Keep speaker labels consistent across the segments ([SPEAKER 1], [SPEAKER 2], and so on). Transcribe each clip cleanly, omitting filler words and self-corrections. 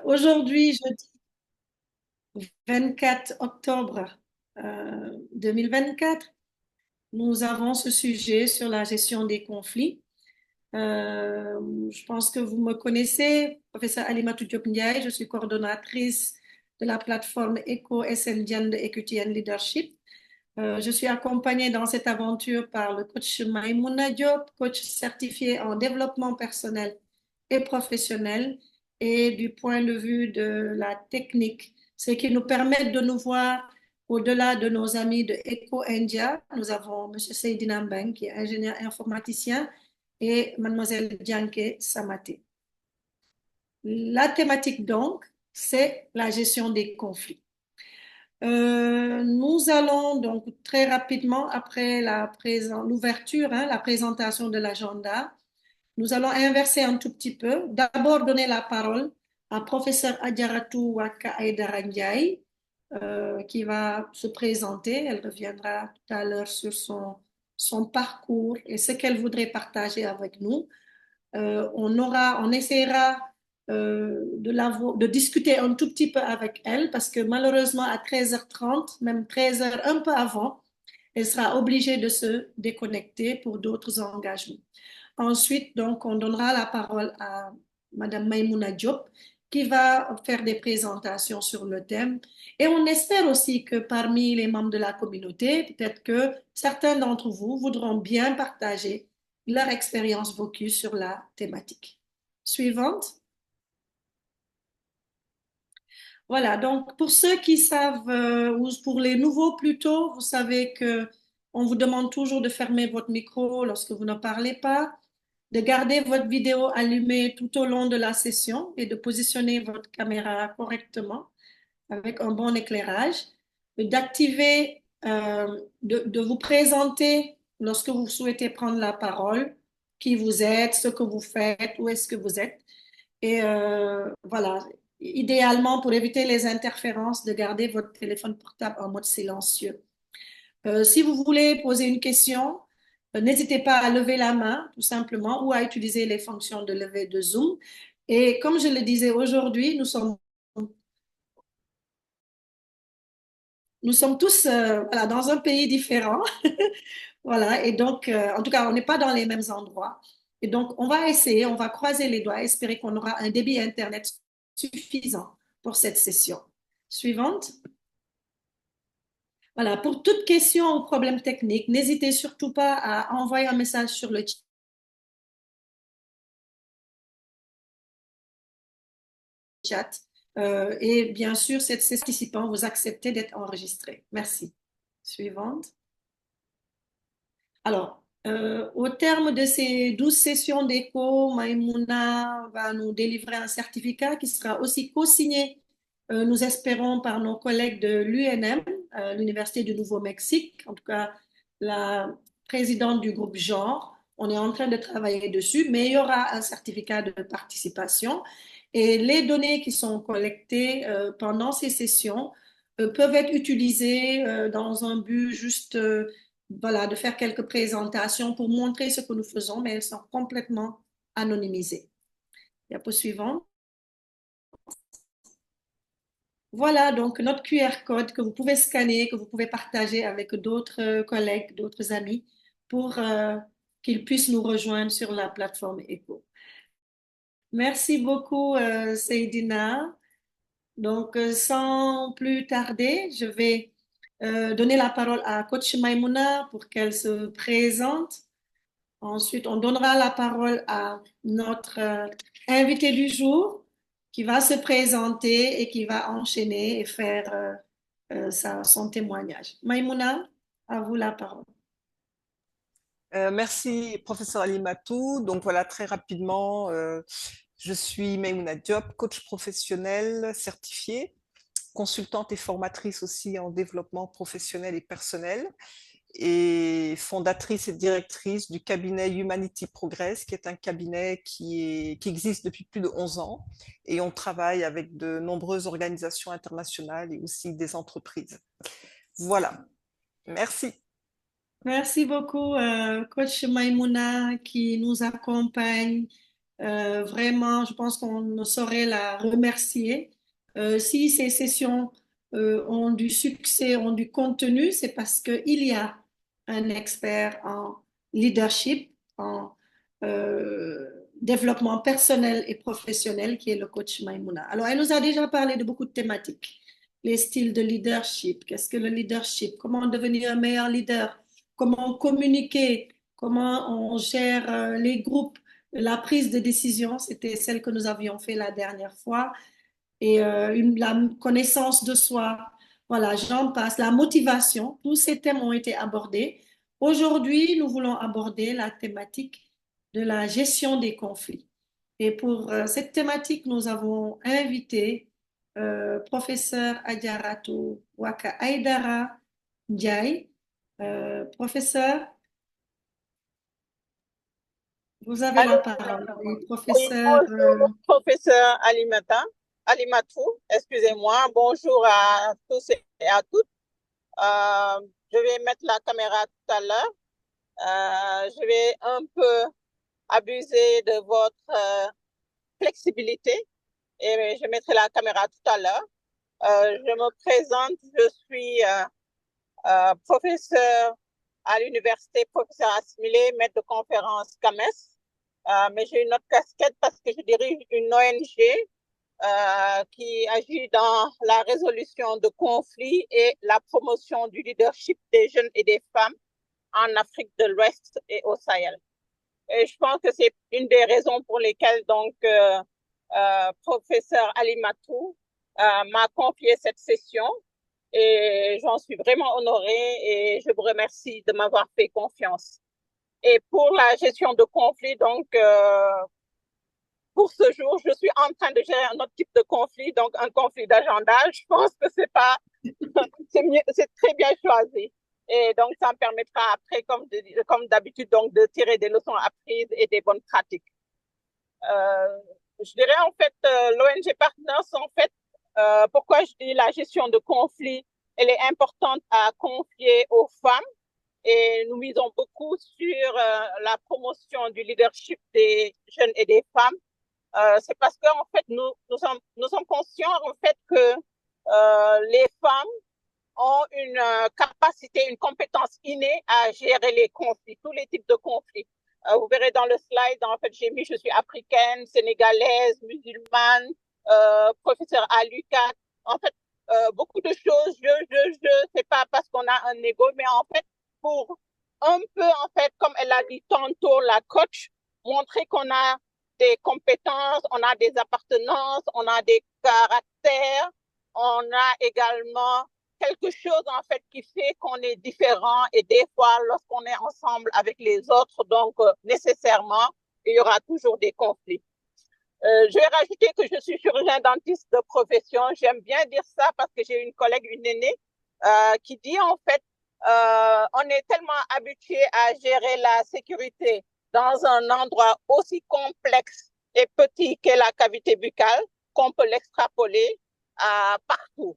[SPEAKER 1] Aujourd'hui, jeudi 24 octobre 2024, nous avons ce sujet sur la gestion des conflits. Je pense que vous me connaissez, professeur Alimatou Diop Ndiaye, je suis coordonnatrice de la plateforme ECO-SN Gender Equity and Leadership. Je suis accompagnée dans cette aventure par le coach Maïmouna Diop, coach certifié en développement personnel et professionnel, et du point de vue de la technique, ce qui nous permet de nous voir au-delà de nos amis de Eco India. Nous avons M. Seydina Mbeng, qui est ingénieur informaticien, et Mademoiselle Dianke Samate. La thématique donc, c'est la gestion des conflits. Nous allons donc très rapidement, après l'ouverture, la présentation de l'agenda, nous allons inverser un tout petit peu. D'abord, donner la parole à professeur Adjaratou Waka Aïdara Ndiaye, qui va se présenter. Elle reviendra tout à l'heure sur son parcours et ce qu'elle voudrait partager avec nous. On essaiera de discuter un tout petit peu avec elle parce que malheureusement à 13h30, même 13h un peu avant, elle sera obligée de se déconnecter pour d'autres engagements. Ensuite, donc, on donnera la parole à Madame Maïmouna Diop qui va faire des présentations sur le thème. Et on espère aussi que parmi les membres de la communauté, peut-être que certains d'entre vous voudront bien partager leur expérience vécue sur la thématique. Suivante. Voilà, donc pour ceux qui savent, ou pour les nouveaux plutôt, vous savez que on vous demande toujours de fermer votre micro lorsque vous ne parlez pas, de garder votre vidéo allumée tout au long de la session et de positionner votre caméra correctement avec un bon éclairage, d'activer, de vous présenter lorsque vous souhaitez prendre la parole, qui vous êtes, ce que vous faites, où est-ce que vous êtes. Et voilà, idéalement, pour éviter les interférences, de garder votre téléphone portable en mode silencieux. Si vous voulez poser une question, n'hésitez pas à lever la main, tout simplement, ou à utiliser les fonctions de lever de Zoom. Et comme je le disais aujourd'hui, nous sommes tous voilà, dans un pays différent. Voilà, et donc, en tout cas, on n'est pas dans les mêmes endroits. Et donc, on va essayer, on va croiser les doigts, espérer qu'on aura un débit Internet suffisant pour cette session. Suivante. Voilà, pour toute question ou problème technique, n'hésitez surtout pas à envoyer un message sur le chat. Et bien sûr, ces participants, vous acceptez d'être enregistrés. Merci. Suivante. Alors, au terme de ces 12 sessions d'écho, Maïmouna va nous délivrer un certificat qui sera aussi co-signé, nous espérons, par nos collègues de l'UNM, l'Université du Nouveau-Mexique, en tout cas la présidente du groupe genre. On est en train de travailler dessus, mais il y aura un certificat de participation. Et les données qui sont collectées pendant ces sessions peuvent être utilisées dans un but juste voilà, de faire quelques présentations pour montrer ce que nous faisons, mais elles sont complètement anonymisées. Diapo suivante. Voilà donc notre QR code que vous pouvez scanner, que vous pouvez partager avec d'autres collègues, d'autres amis pour qu'ils puissent nous rejoindre sur la plateforme ECHO. Merci beaucoup, Seydina. Donc, sans plus tarder, je vais donner la parole à Coach Maimouna pour qu'elle se présente. Ensuite, on donnera la parole à notre invité du jour qui va se présenter et qui va enchaîner et faire son témoignage. Maïmouna, à vous la parole.
[SPEAKER 2] Merci, professeur Alimatou. Donc voilà, très rapidement, je suis Maïmouna Diop, coach professionnel certifié, consultante et formatrice aussi en développement professionnel et personnel, et fondatrice et directrice du cabinet Humanity Progress, qui est un cabinet qui existe depuis plus de 11 ans. Et on travaille avec de nombreuses organisations internationales et aussi des entreprises. Voilà, merci.
[SPEAKER 1] Merci beaucoup, Coach Maïmouna, qui nous accompagne Vraiment, je pense qu'on ne saurait la remercier. Si ces sessions ont du succès, ont du contenu, c'est parce qu'il y a un expert en leadership, en développement personnel et professionnel qui est le coach Maïmouna. Alors, elle nous a déjà parlé de beaucoup de thématiques. Les styles de leadership, qu'est-ce que le leadership, comment devenir un meilleur leader, comment communiquer, comment on gère les groupes, la prise de décision, c'était celle que nous avions fait la dernière fois, et la connaissance de soi, voilà, j'en passe, la motivation, tous ces thèmes ont été abordés. Aujourd'hui, nous voulons aborder la thématique de la gestion des conflits. Et pour cette thématique, nous avons invité professeur Adjaratou Waka Aydara Ndiaye. Professeur, vous avez la
[SPEAKER 3] Allô?
[SPEAKER 1] parole. Oui,
[SPEAKER 3] Oui,
[SPEAKER 1] professeur,
[SPEAKER 3] bonjour, professeur Alimatou, excusez-moi. Bonjour à tous et à toutes. Je vais mettre la caméra tout à l'heure. Je vais un peu abuser de votre flexibilité et je mettrai la caméra tout à l'heure. Je me présente, je suis professeur à l'université, professeur assimilé, maître de conférence CAMES. Mais j'ai une autre casquette parce que je dirige une ONG qui agit dans la résolution de conflits et la promotion du leadership des jeunes et des femmes en Afrique de l'Ouest et au Sahel. Et je pense que c'est une des raisons pour lesquelles professeur Ali Matou m'a confié cette session et j'en suis vraiment honorée et je vous remercie de m'avoir fait confiance. Et pour la gestion de conflits, pour ce jour, je suis en train de gérer un autre type de conflit, donc un conflit d'agenda. Je pense que c'est très bien choisi. Et donc, ça me permettra après, comme d'habitude, donc, de tirer des leçons apprises et des bonnes pratiques. Je dirais, en fait, l'ONG Partners, en fait, pourquoi je dis la gestion de conflits, elle est importante à confier aux femmes et nous misons beaucoup sur la promotion du leadership des jeunes et des femmes. C'est parce que en fait nous sommes conscients en fait que les femmes ont une capacité, une compétence innée à gérer les conflits, tous les types de conflits. Vous verrez dans le slide, en fait, j'ai mis, je suis africaine, sénégalaise, musulmane, professeur à l'UQAT. En fait, beaucoup de choses, c'est pas parce qu'on a un ego, mais en fait, pour un peu, en fait, comme elle a dit tantôt, la coach, montrer qu'on a des compétences, on a des appartenances, on a des caractères, on a également quelque chose en fait qui fait qu'on est différent et des fois lorsqu'on est ensemble avec les autres, donc nécessairement, il y aura toujours des conflits. Je vais rajouter que je suis chirurgien dentiste de profession. J'aime bien dire ça parce que j'ai une collègue, une aînée, qui dit en fait, on est tellement habitué à gérer la sécurité dans un endroit aussi complexe et petit qu'est la cavité buccale qu'on peut l'extrapoler partout.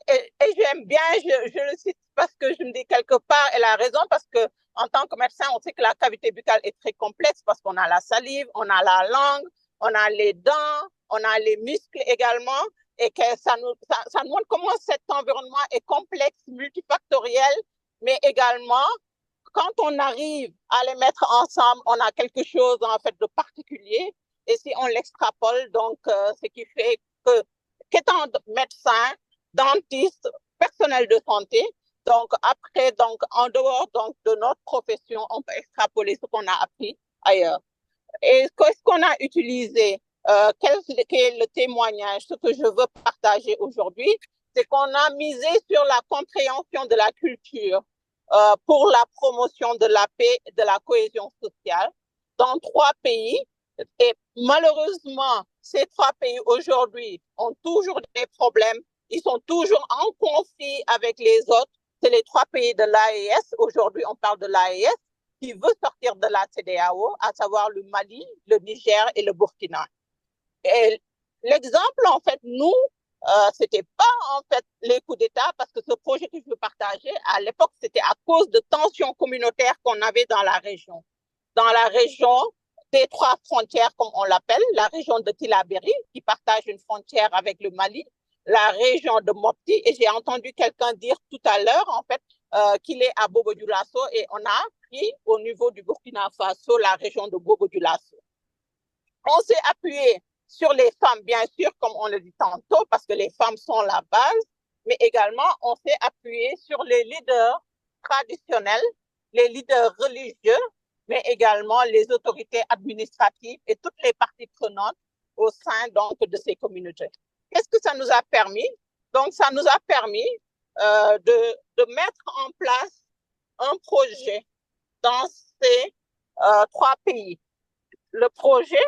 [SPEAKER 3] Et j'aime bien, je le cite parce que je me dis quelque part, elle a raison, parce que en tant que médecin, on sait que la cavité buccale est très complexe parce qu'on a la salive, on a la langue, on a les dents, on a les muscles également, et que ça nous montre comment cet environnement est complexe, multifactoriel, mais également, quand on arrive à les mettre ensemble, on a quelque chose en fait de particulier, et si on l'extrapole, donc ce qui fait que qu'étant médecin, dentiste, personnel de santé, donc après, donc en dehors donc de notre profession, on peut extrapoler ce qu'on a appris ailleurs. Et qu'est-ce qu'on a utilisé? Quel est le témoignage? Ce que je veux partager aujourd'hui, c'est qu'on a misé sur la compréhension de la culture pour la promotion de la paix et de la cohésion sociale dans 3 pays. Et malheureusement, ces 3 pays aujourd'hui ont toujours des problèmes. Ils sont toujours en conflit avec les autres. C'est les 3 pays de l'AES. Aujourd'hui, on parle de l'AES qui veut sortir de la CEDEAO, à savoir le Mali, le Niger et le Burkina. Et l'exemple, en fait, nous, c'était pas en fait les coups d'État, parce que ce projet que je veux partager, à l'époque, c'était à cause de tensions communautaires qu'on avait dans la région. Dans la région, des trois frontières, comme on l'appelle, la région de Tillabéri, qui partage une frontière avec le Mali, la région de Mopti, et j'ai entendu quelqu'un dire tout à l'heure, en fait, qu'il est à Bobo-Dioulasso, et on a pris au niveau du Burkina Faso la région de Bobo-Dioulasso. On s'est appuyé sur les femmes, bien sûr, comme on le dit tantôt, parce que les femmes sont la base, mais également on s'est appuyé sur les leaders traditionnels, les leaders religieux, mais également les autorités administratives et toutes les parties prenantes au sein donc de ces communautés. Qu'est-ce que ça nous a permis? Donc, ça nous a permis de mettre en place un projet dans ces trois pays. Le projet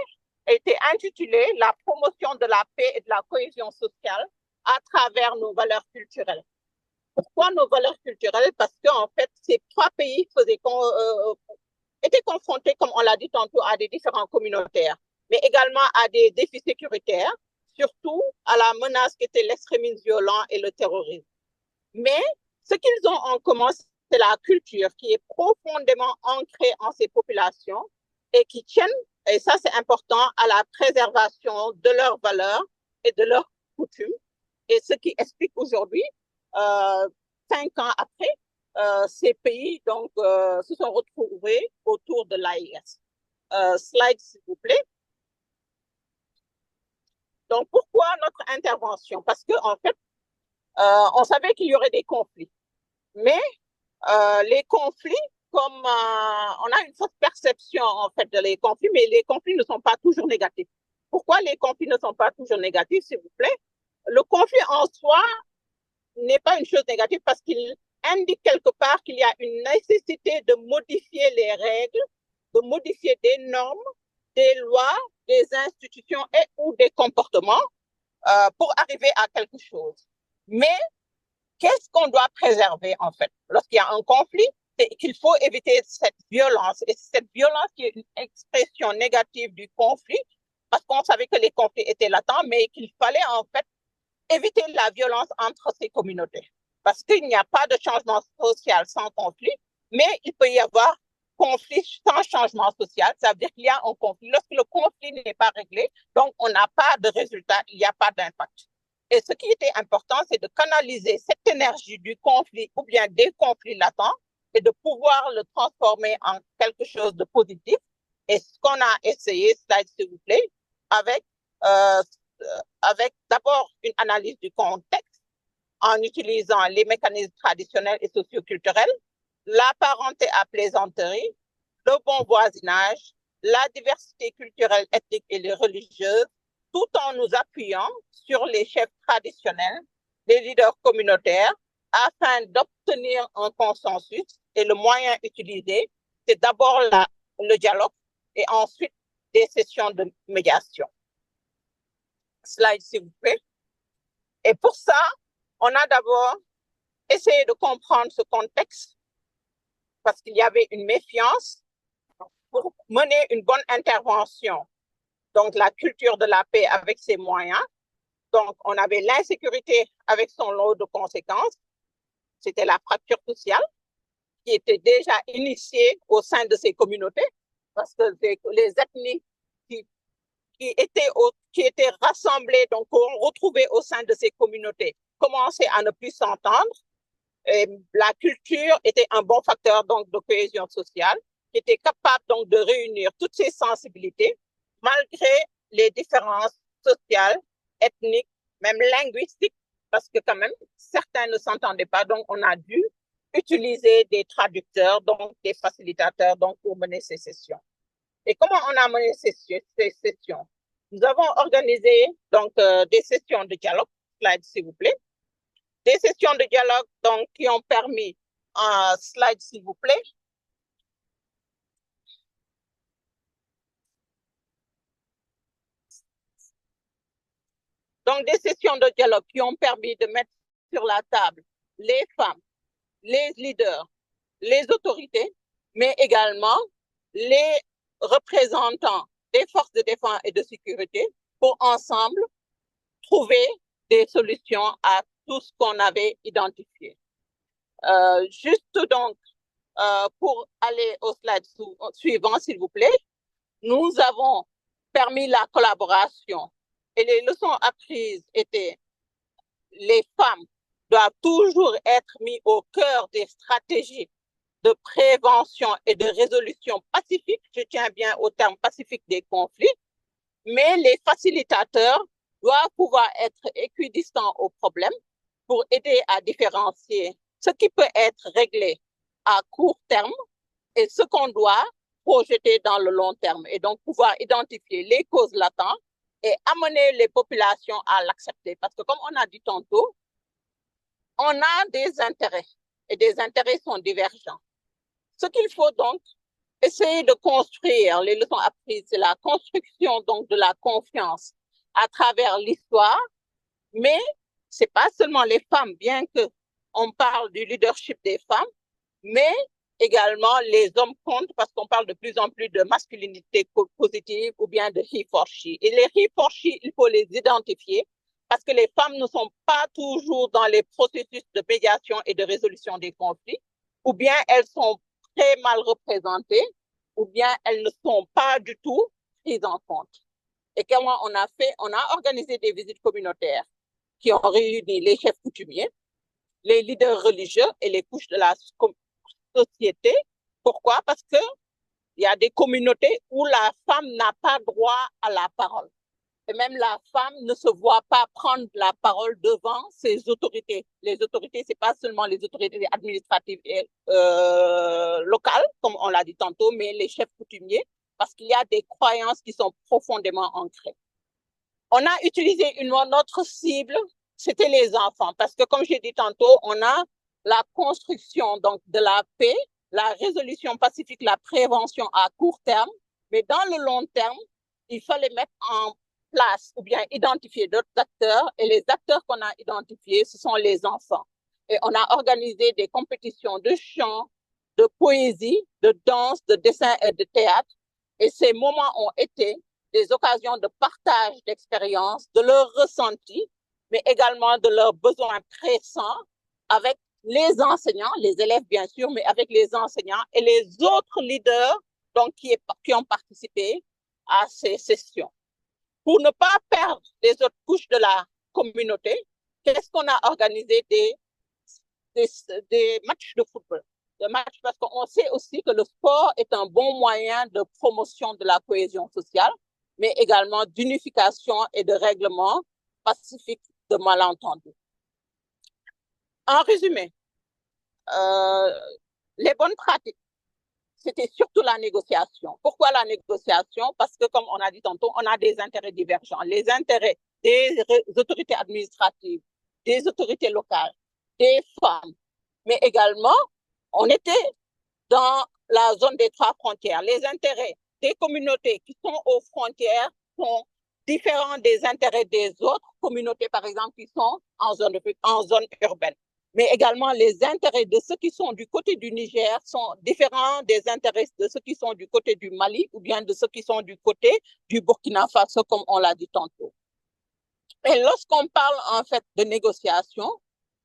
[SPEAKER 3] a été intitulé La promotion de la paix et de la cohésion sociale à travers nos valeurs culturelles. Pourquoi nos valeurs culturelles? Parce qu'en fait, ces trois pays étaient confrontés, comme on l'a dit tantôt, à des différents communautaires, mais également à des défis sécuritaires, surtout à la menace qui était l'extrémisme violent et le terrorisme. Mais ce qu'ils ont en commun, c'est la culture qui est profondément ancrée en ces populations et qui tiennent, et ça c'est important, à la préservation de leurs valeurs et de leurs coutumes. Et ce qui explique aujourd'hui, 5 ans après, ces pays donc, se sont retrouvés autour de l'AIS. Slide, s'il vous plaît. Donc, pourquoi notre intervention? Parce qu'en fait, on savait qu'il y aurait des conflits. Mais les conflits, comme on a une fausse perception en fait de les conflits, mais les conflits ne sont pas toujours négatifs. Pourquoi les conflits ne sont pas toujours négatifs, s'il vous plaît? Le conflit en soi n'est pas une chose négative parce qu'il indique quelque part qu'il y a une nécessité de modifier les règles, de modifier des normes, des lois, des institutions et ou des comportements pour arriver à quelque chose. Mais qu'est-ce qu'on doit préserver en fait? Lorsqu'il y a un conflit, c'est qu'il faut éviter cette violence. Et cette violence qui est une expression négative du conflit, parce qu'on savait que les conflits étaient latents, mais qu'il fallait en fait éviter la violence entre ces communautés. Parce qu'il n'y a pas de changement social sans conflit, mais il peut y avoir conflit sans changement social. Ça veut dire qu'il y a un conflit. Lorsque le conflit n'est pas réglé, donc on n'a pas de résultat, il n'y a pas d'impact. Et ce qui était important, c'est de canaliser cette énergie du conflit ou bien des conflits latents et de pouvoir le transformer en quelque chose de positif. Et ce qu'on a essayé, slide s'il vous plaît, avec d'abord une analyse du contexte en utilisant les mécanismes traditionnels et socioculturels, la parenté à plaisanterie, le bon voisinage, la diversité culturelle, ethnique et religieuse, tout en nous appuyant sur les chefs traditionnels, les leaders communautaires, afin d'obtenir un consensus. Et le moyen utilisé, c'est d'abord le dialogue et ensuite des sessions de médiation. Slide, s'il vous plaît. Et pour ça, on a d'abord essayé de comprendre ce contexte parce qu'il y avait une méfiance pour mener une bonne intervention. Donc, la culture de la paix avec ses moyens. Donc, on avait l'insécurité avec son lot de conséquences. C'était la fracture sociale qui était déjà initiée au sein de ces communautés parce que les ethnies qui étaient rassemblées, donc qu'on retrouvait au sein de ces communautés, commençaient à ne plus s'entendre. Et la culture était un bon facteur donc de cohésion sociale, qui était capable donc de réunir toutes ces sensibilités, malgré les différences sociales, ethniques, même linguistiques, parce que quand même, certains ne s'entendaient pas, donc on a dû utiliser des traducteurs, donc des facilitateurs, donc pour mener ces sessions. Et comment on a mené ces sessions? Nous avons organisé donc des sessions de dialogue, slide s'il vous plaît, des sessions de dialogue donc qui ont permis, slide s'il vous plaît, donc des sessions de dialogue qui ont permis de mettre sur la table les femmes, les leaders, les autorités, mais également les représentants des forces de défense et de sécurité pour ensemble trouver des solutions à tout ce qu'on avait identifié. Juste donc, pour aller au slide suivant, s'il vous plaît, nous avons permis la collaboration. Et les leçons apprises étaient: les femmes doivent toujours être mises au cœur des stratégies de prévention et de résolution pacifique. Je tiens bien au terme pacifique des conflits, mais les facilitateurs doivent pouvoir être équidistants aux problèmes pour aider à différencier ce qui peut être réglé à court terme et ce qu'on doit projeter dans le long terme, et donc pouvoir identifier les causes latentes et amener les populations à l'accepter. Parce que comme on a dit tantôt, on a des intérêts et des intérêts sont divergents. Ce qu'il faut donc essayer de construire, les leçons apprises, c'est la construction donc de la confiance à travers l'histoire, mais c'est pas seulement les femmes, bien que on parle du leadership des femmes, mais également les hommes comptent parce qu'on parle de plus en plus de masculinité positive ou bien de he for she. Et les he for she, il faut les identifier parce que les femmes ne sont pas toujours dans les processus de médiation et de résolution des conflits, ou bien elles sont très mal représentées, ou bien elles ne sont pas du tout prises en compte. Et comment on a fait? On a organisé des visites communautaires qui ont réuni les chefs coutumiers, les leaders religieux et les couches de la société. Pourquoi? Parce que il y a des communautés où la femme n'a pas droit à la parole. Et même la femme ne se voit pas prendre la parole devant ses autorités. Les autorités, c'est pas seulement les autorités administratives et locales, comme on l'a dit tantôt, mais les chefs coutumiers, parce qu'il y a des croyances qui sont profondément ancrées. On a utilisé notre cible, c'était les enfants, parce que comme j'ai dit tantôt, on a la construction donc de la paix, la résolution pacifique, la prévention à court terme, mais dans le long terme, il fallait mettre en place ou bien identifier d'autres acteurs, et les acteurs qu'on a identifiés, ce sont les enfants. Et on a organisé des compétitions de chant, de poésie, de danse, de dessin et de théâtre, et ces moments ont été des occasions de partage d'expériences, de leurs ressentis, mais également de leurs besoins pressants avec les enseignants, les élèves bien sûr, mais avec les enseignants et les autres leaders donc, qui ont participé à ces sessions. Pour ne pas perdre les autres couches de la communauté, qu'est-ce qu'on a organisé? Des matchs de football. Parce qu'on sait aussi que le sport est un bon moyen de promotion de la cohésion sociale, mais également d'unification et de règlement pacifique de malentendus. En résumé, les bonnes pratiques, c'était surtout la négociation. Pourquoi la négociation? Parce que, comme on a dit tantôt, on a des intérêts divergents. Les intérêts des autorités administratives, des autorités locales, des femmes, mais également, on était dans la zone des 3 frontières. Les intérêts des communautés qui sont aux frontières sont différents des intérêts des autres communautés, par exemple, qui sont en zone urbaine. Mais également, les intérêts de ceux qui sont du côté du Niger sont différents des intérêts de ceux qui sont du côté du Mali ou bien de ceux qui sont du côté du Burkina Faso, comme on l'a dit tantôt. Et lorsqu'on parle en fait de négociation,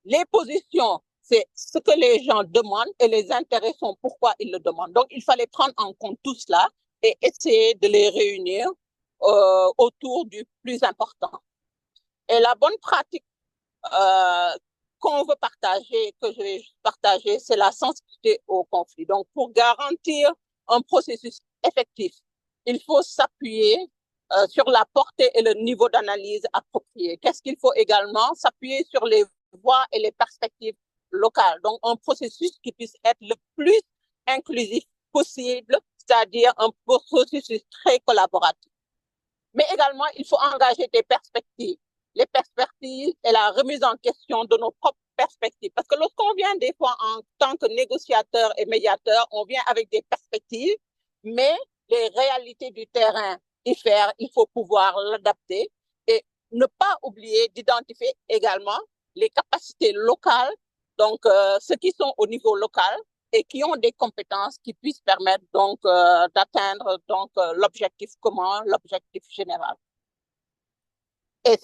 [SPEAKER 3] les positions, c'est ce que les gens demandent et les intérêts sont pourquoi ils le demandent. Donc, il fallait prendre en compte tout cela et essayer de les réunir autour du plus important. Et la bonne pratique qu'on veut partager, que je vais partager, c'est la sensibilité au conflit. Donc, pour garantir un processus effectif, il faut s'appuyer sur la portée et le niveau d'analyse approprié. Qu'est-ce qu'il faut également? S'appuyer sur les voix et les perspectives locales. Donc, un processus qui puisse être le plus inclusif possible, c'est-à-dire un processus très collaboratif. Mais également, il faut engager des perspectives. Les perspectives et la remise en question de nos propres perspectives. Parce que lorsqu'on vient des fois en tant que négociateur et médiateur, on vient avec des perspectives, mais les réalités du terrain diffèrent, il faut pouvoir l'adapter et ne pas oublier d'identifier également les capacités locales, donc ceux qui sont au niveau local et qui ont des compétences qui puissent permettre donc d'atteindre donc l'objectif commun, l'objectif général. Et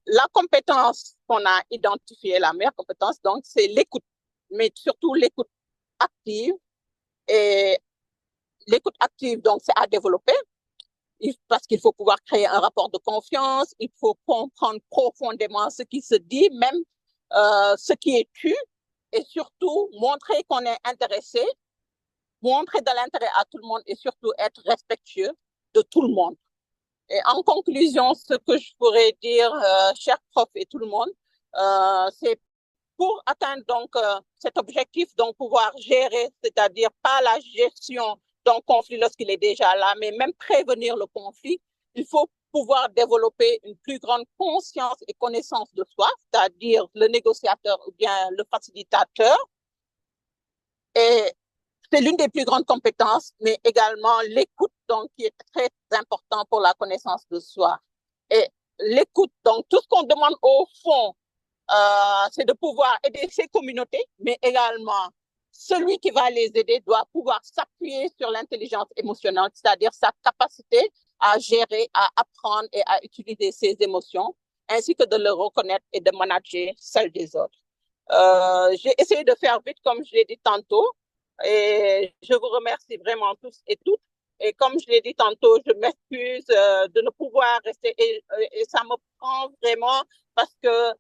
[SPEAKER 3] la compétence qu'on a identifiée, la meilleure compétence, donc, c'est l'écoute, mais surtout l'écoute active et l'écoute active, donc, c'est à développer parce qu'il faut pouvoir créer un rapport de confiance, il faut comprendre profondément ce qui se dit, même ce qui est tu, et surtout montrer qu'on est intéressé, montrer de l'intérêt à tout le monde et surtout être respectueux de tout le monde. Et en conclusion, ce que je pourrais dire, chers profs et tout le monde, c'est pour atteindre donc cet objectif, donc pouvoir gérer, c'est-à-dire pas la gestion d'un conflit lorsqu'il est déjà là, mais même prévenir le conflit, il faut pouvoir développer une plus grande conscience et connaissance de soi, c'est-à-dire le négociateur ou bien le facilitateur. Et c'est l'une des plus grandes compétences, mais également l'écoute, donc, qui est très important pour la connaissance de soi. Et l'écoute, donc, tout ce qu'on demande au fond, c'est de pouvoir aider ces communautés, mais également celui qui va les aider doit pouvoir s'appuyer sur l'intelligence émotionnelle, c'est-à-dire sa capacité à gérer, à apprendre et à utiliser ses émotions, ainsi que de le reconnaître et de manager celles des autres. J'ai essayé de faire vite, comme je l'ai dit tantôt, et je vous remercie vraiment tous et toutes. Et comme je l'ai dit tantôt, je m'excuse de ne pouvoir rester, et ça me prend vraiment parce que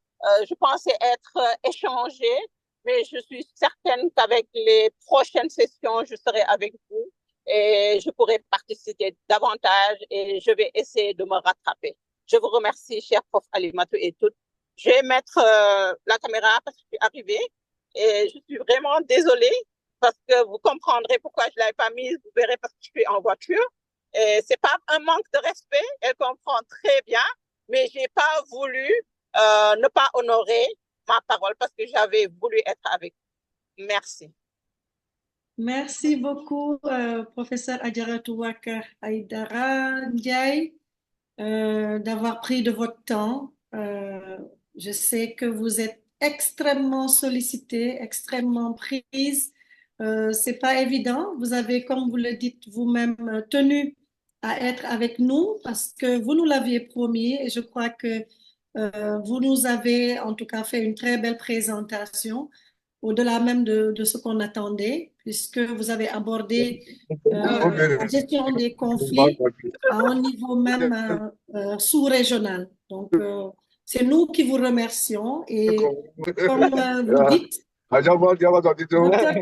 [SPEAKER 3] je pensais être échangée, mais je suis certaine qu'avec les prochaines sessions, je serai avec vous et je pourrai participer davantage et je vais essayer de me rattraper. Je vous remercie, cher prof Alimatou et toutes. Je vais mettre la caméra parce que je suis arrivée et je suis vraiment désolée parce que vous comprendrez pourquoi je ne l'avais pas mise. Vous verrez parce que je suis en voiture. Et c'est pas un manque de respect, elle comprend très bien, mais j'ai pas voulu ne pas honorer ma parole parce que j'avais voulu être avec vous. Merci.
[SPEAKER 1] Merci beaucoup, professeur Adjaratou Waka Aïdara Ndiaye, d'avoir pris de votre temps. Je sais que vous êtes extrêmement sollicité, extrêmement prise. C'est pas évident. Vous avez, comme vous le dites vous-même, tenu à être avec nous parce que vous nous l'aviez promis et je crois que vous nous avez en tout cas fait une très belle présentation, au-delà même de ce qu'on attendait, puisque vous avez abordé la gestion des conflits à un niveau même sous-régional. Donc, c'est nous qui vous remercions et comme vous dites, Docteur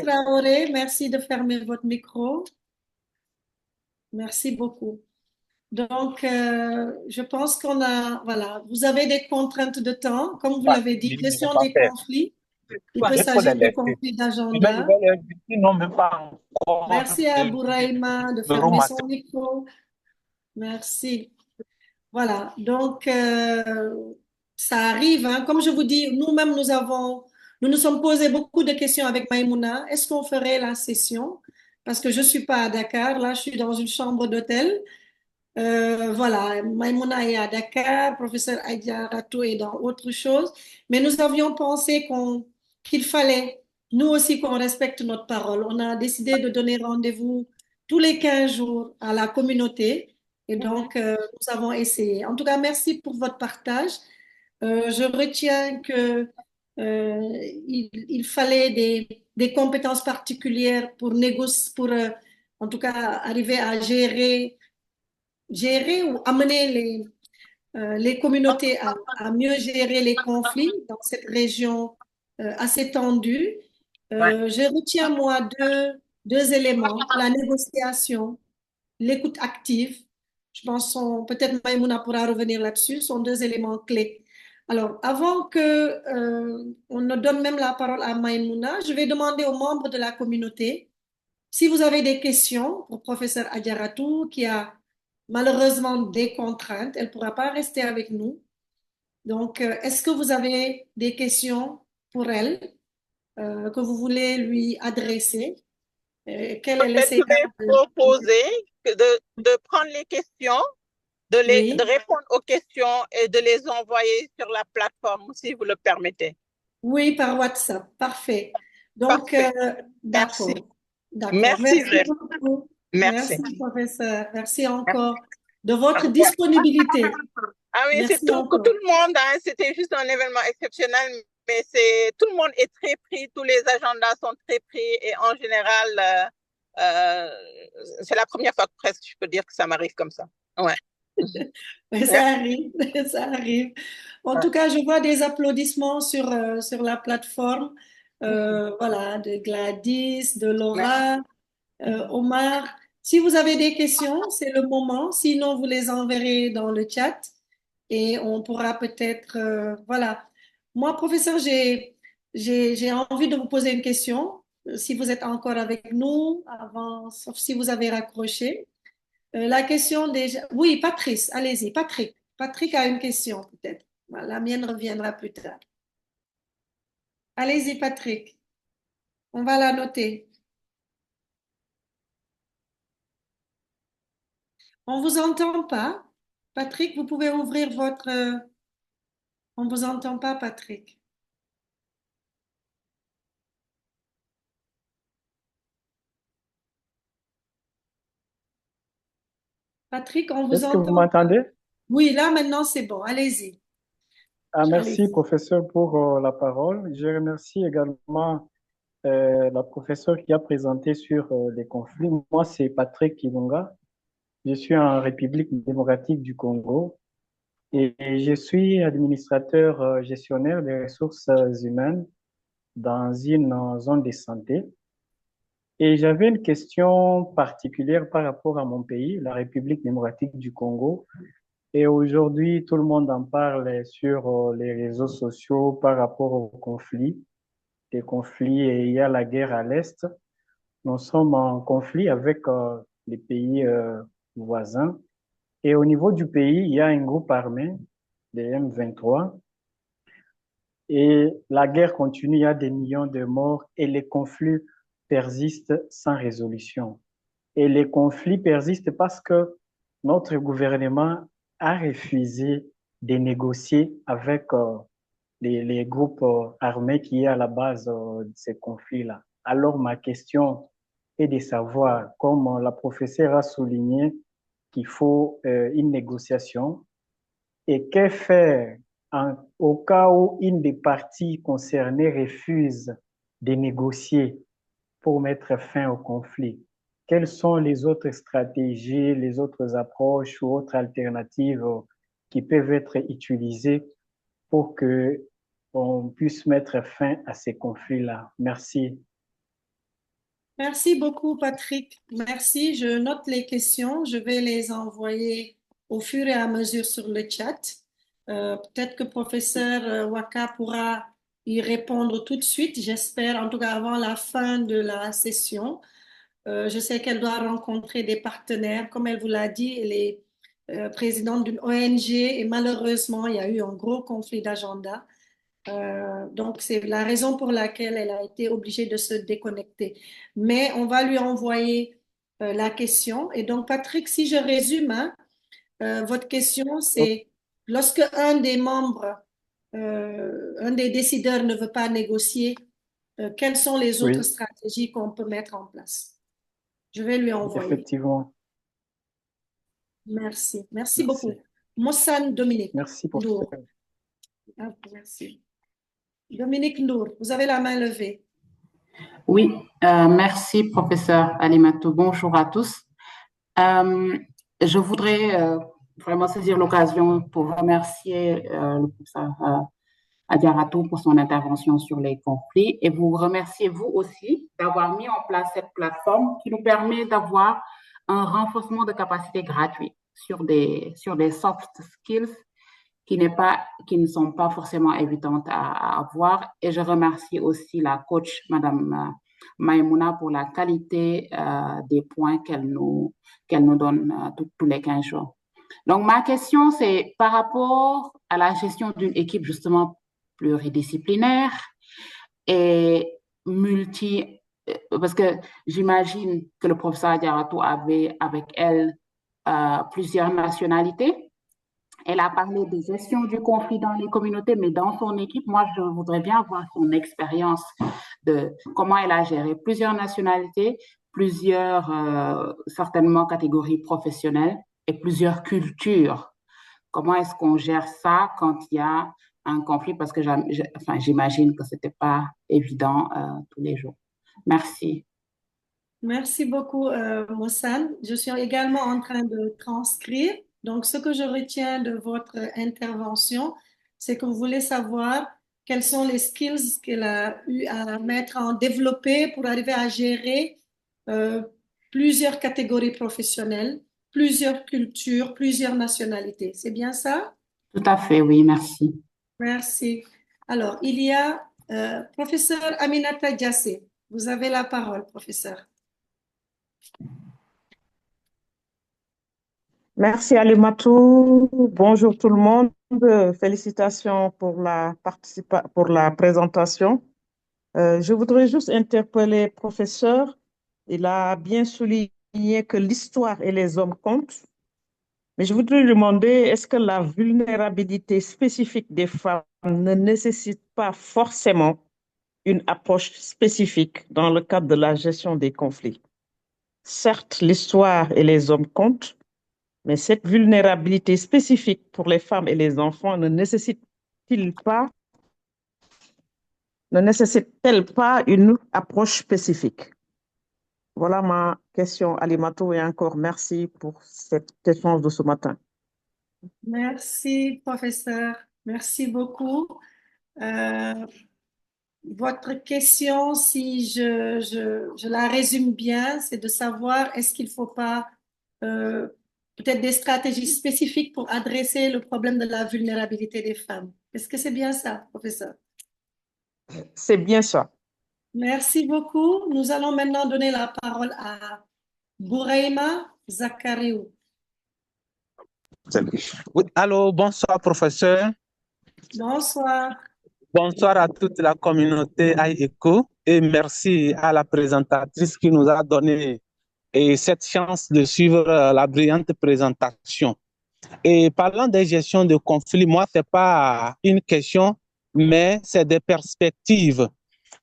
[SPEAKER 1] Traoré, merci de fermer votre micro. Merci beaucoup. Donc, je pense qu'on a, voilà, vous avez des contraintes de temps, comme vous l'avez dit, gestion des conflits. Il peut s'agir de conflits d'agenda. Merci à Bouraïma de fermer son micro. Merci. Voilà, donc ça arrive, hein. Comme je vous dis, nous-mêmes, nous nous sommes posé beaucoup de questions avec Maïmouna. Est-ce qu'on ferait la session? Parce que je ne suis pas à Dakar, là, je suis dans une chambre d'hôtel. Voilà, Maïmouna est à Dakar, professeur Aïdia Rato est dans autre chose, mais nous avions pensé qu'il fallait, nous aussi, qu'on respecte notre parole. On a décidé de donner rendez-vous tous les 15 jours à la communauté et donc nous avons essayé. En tout cas, merci pour votre partage. Je retiens que il fallait des compétences particulières pour négocier, pour en tout cas arriver à gérer ou amener les communautés à mieux gérer les conflits dans cette région assez tendue. Je retiens, moi, deux éléments, la négociation, l'écoute active. Je pense peut-être Maïmouna pourra revenir là-dessus, sont deux éléments clés. Alors, avant on ne donne même la parole à Maïmouna, je vais demander aux membres de la communauté si vous avez des questions pour professeur Adjaratou qui a malheureusement des contraintes, elle ne pourra pas rester avec nous. Donc, est-ce que vous avez des questions pour elle que vous voulez lui adresser? Quelle est
[SPEAKER 3] Je vais proposer de prendre les questions, de répondre aux questions et de les envoyer sur la plateforme, si vous le permettez.
[SPEAKER 1] Oui, par WhatsApp. Parfait. Donc, d'accord.
[SPEAKER 3] Merci
[SPEAKER 1] beaucoup.
[SPEAKER 3] Merci.
[SPEAKER 1] Merci, professeur. Merci encore de votre disponibilité.
[SPEAKER 3] Ah oui, c'est tout le monde, hein, c'était juste un événement exceptionnel, mais tout le monde est très pris, tous les agendas sont très pris et en général, C'est la première fois que presque je peux dire que ça m'arrive comme ça. Ouais.
[SPEAKER 1] Mais ça arrive, ça arrive. En tout cas, je vois des applaudissements sur la plateforme. Voilà, de Gladys, de Laura, Omar. Si vous avez des questions, c'est le moment. Sinon, vous les enverrez dans le chat et on pourra peut-être, voilà. Moi, professeur, j'ai envie de vous poser une question. Si vous êtes encore avec nous, avant, sauf si vous avez raccroché. La question déjà. Oui, Patrice, allez-y, Patrick. Patrick a une question peut-être. Voilà, la mienne reviendra plus tard. Allez-y, Patrick. On va la noter. On vous entend pas. Patrick, vous pouvez ouvrir votre. On vous entend pas, Patrick. Patrick, on vous
[SPEAKER 4] Est-ce que vous
[SPEAKER 1] entend pas.
[SPEAKER 4] m'entendez?
[SPEAKER 1] Oui, là maintenant c'est bon. Allez-y.
[SPEAKER 4] Merci,
[SPEAKER 1] Allez-y.
[SPEAKER 4] professeur, pour la parole. Je remercie également la professeure qui a présenté sur les conflits. Moi, c'est Patrick Kilunga. Je suis en République démocratique du Congo et je suis administrateur gestionnaire des ressources humaines dans une zone de santé. Et j'avais une question particulière par rapport à mon pays, la République démocratique du Congo. Et aujourd'hui, tout le monde en parle sur les réseaux sociaux par rapport aux conflits. Des conflits, et il y a la guerre à l'Est. Nous sommes en conflit avec les pays voisins. Et au niveau du pays, il y a un groupe armé, les M23. Et la guerre continue, il y a des millions de morts et les conflits persistent sans résolution. Et les conflits persistent parce que notre gouvernement a refusé de négocier avec les groupes armés qui est à la base de ces conflits-là. Alors ma question est de savoir, comme la professeure a souligné, qu'il faut une négociation et que faire au cas où une des parties concernées refuse de négocier pour mettre fin au conflit. Quelles sont les autres stratégies, les autres approches ou autres alternatives qui peuvent être utilisées pour que on puisse mettre fin à ces conflits-là? Merci.
[SPEAKER 1] Merci beaucoup, Patrick. Merci. Je note les questions. Je vais les envoyer au fur et à mesure sur le chat. Peut-être que professeur Waka pourra y répondre tout de suite, j'espère, en tout cas avant la fin de la session. Je sais qu'elle doit rencontrer des partenaires. Comme elle vous l'a dit, elle est présidente d'une ONG et malheureusement, il y a eu un gros conflit d'agenda. Donc, c'est la raison pour laquelle elle a été obligée de se déconnecter. Mais on va lui envoyer la question. Et donc, Patrick, si je résume, hein, votre question, c'est lorsque un des membres, un des décideurs ne veut pas négocier, quelles sont les autres
[SPEAKER 4] Oui,
[SPEAKER 1] stratégies qu'on peut mettre en place? Je vais lui envoyer.
[SPEAKER 4] effectivement.
[SPEAKER 1] Merci. Merci
[SPEAKER 4] Merci.
[SPEAKER 1] beaucoup. Mossan Dominique
[SPEAKER 4] Merci,
[SPEAKER 1] Ndour.
[SPEAKER 4] professeur.
[SPEAKER 1] Ah, merci. Dominique Ndour, vous avez la main levée.
[SPEAKER 5] Oui, merci, professeur Alimatou. Bonjour à tous. Je voudrais vraiment saisir l'occasion pour remercier le professeur Adiaratou pour son intervention sur les conflits et vous remercier vous aussi d'avoir mis en place cette plateforme qui nous permet d'avoir un renforcement de capacité gratuit sur des soft skills qui ne sont pas forcément évidentes à avoir. Et je remercie aussi la coach, Madame Maïmouna, pour la qualité des points qu'elle nous donne tous les 15 jours. Donc, ma question, c'est par rapport à la gestion d'une équipe justement pluridisciplinaire et parce que j'imagine que le professeur Adiaratou avait avec elle plusieurs nationalités. Elle a parlé de gestion du conflit dans les communautés, mais dans son équipe, moi, je voudrais bien avoir son expérience de comment elle a géré plusieurs nationalités, plusieurs, certainement, catégories professionnelles et plusieurs cultures. Comment est-ce qu'on gère ça quand il y a un conflit? Parce que j'imagine que ce n'était pas évident tous les jours. Merci.
[SPEAKER 1] Merci beaucoup, Mossane. Je suis également en train de transcrire. Donc, ce que je retiens de votre intervention, c'est que vous voulez savoir quels sont les skills qu'elle a eu à mettre en développer pour arriver à gérer euh, plusieurs catégories professionnelles, plusieurs cultures, plusieurs nationalités. C'est bien ça?
[SPEAKER 5] Tout à fait, oui, merci.
[SPEAKER 1] Merci. Alors, il y a professeur Aminata Diassé. Vous avez la parole, professeur.
[SPEAKER 6] Merci Alimatou. Bonjour tout le monde. Félicitations pour la présentation. Je voudrais juste interpeller le professeur. Il a bien souligné que l'histoire et les hommes comptent. Mais je voudrais lui demander, est-ce que la vulnérabilité spécifique des femmes ne nécessite pas forcément une approche spécifique dans le cadre de la gestion des conflits? Certes, l'histoire et les hommes comptent, mais cette vulnérabilité spécifique pour les femmes et les enfants ne nécessite-t-elle pas une approche spécifique? Voilà ma question, Alimato, et encore merci pour cette échange de ce matin.
[SPEAKER 1] Merci, professeur. Merci beaucoup. Euh, Votre question, si je la résume bien, c'est de savoir est-ce qu'il ne faut pas euh, peut-être des stratégies spécifiques pour adresser le problème de la vulnérabilité des femmes. Est-ce que c'est bien ça, professeur?
[SPEAKER 6] C'est bien ça.
[SPEAKER 1] Merci beaucoup. Nous allons maintenant donner la parole à Bouraima Zakariou.
[SPEAKER 7] Oui, allô, bonsoir professeur.
[SPEAKER 1] Bonsoir.
[SPEAKER 7] Bonsoir à toute la communauté AIECO et merci à la présentatrice qui nous a donné cette chance de suivre la brillante présentation. Et parlant de gestion de conflits, moi, ce n'est pas une question, mais c'est des perspectives.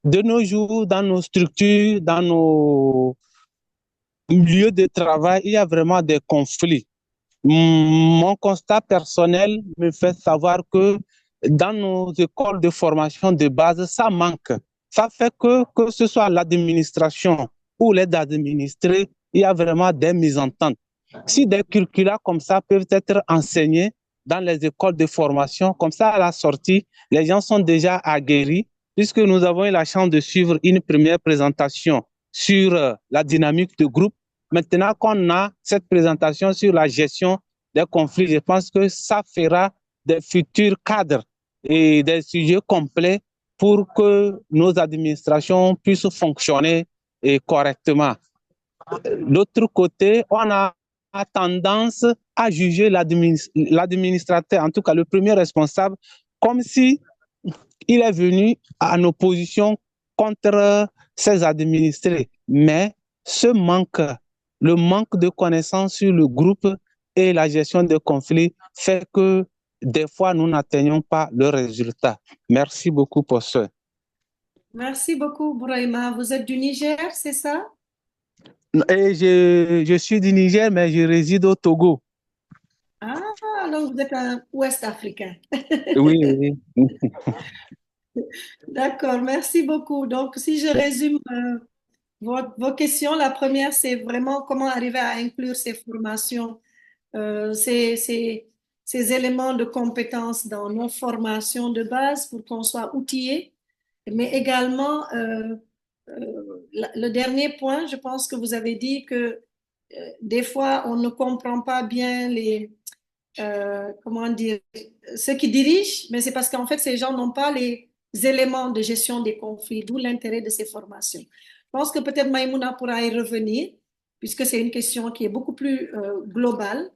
[SPEAKER 7] De nos jours, dans nos structures, dans nos lieux de travail, il y a vraiment des conflits. Mon constat personnel me fait savoir que dans nos écoles de formation de base, ça manque. Ça fait que ce soit l'administration ou l'aide administrée, il y a vraiment des mésententes. Si des curricula comme ça peuvent être enseignés dans les écoles de formation, comme ça à la sortie, les gens sont déjà aguerris, puisque nous avons eu la chance de suivre une première présentation sur la dynamique de groupe. Maintenant qu'on a cette présentation sur la gestion des conflits, je pense que ça fera des futurs cadres et des sujets complets pour que nos administrations puissent fonctionner correctement. L'autre côté, on a tendance à juger l'administrateur, en tout cas le premier responsable, comme si il est venu en opposition contre ses administrés. Mais le manque de connaissances sur le groupe et la gestion des conflits fait que des fois, nous n'atteignons pas le résultat. Merci beaucoup pour ça.
[SPEAKER 1] Merci beaucoup, Bouraima. Vous êtes du Niger, c'est ça?
[SPEAKER 7] Et je suis du Niger, mais je réside au Togo.
[SPEAKER 1] Ah, donc vous êtes un Ouest africain.
[SPEAKER 7] Oui, oui.
[SPEAKER 1] D'accord, merci beaucoup. Donc, si je résume vos questions, la première, c'est vraiment comment arriver à inclure ces formations, ces éléments de compétences dans nos formations de base pour qu'on soit outillés. Mais également, le dernier point, je pense que vous avez dit que des fois, on ne comprend pas bien comment dire, ceux qui dirigent, mais c'est parce qu'en fait, ces gens n'ont pas les éléments de gestion des conflits, d'où l'intérêt de ces formations. Je pense que peut-être Maïmouna pourra y revenir, puisque c'est une question qui est beaucoup plus globale.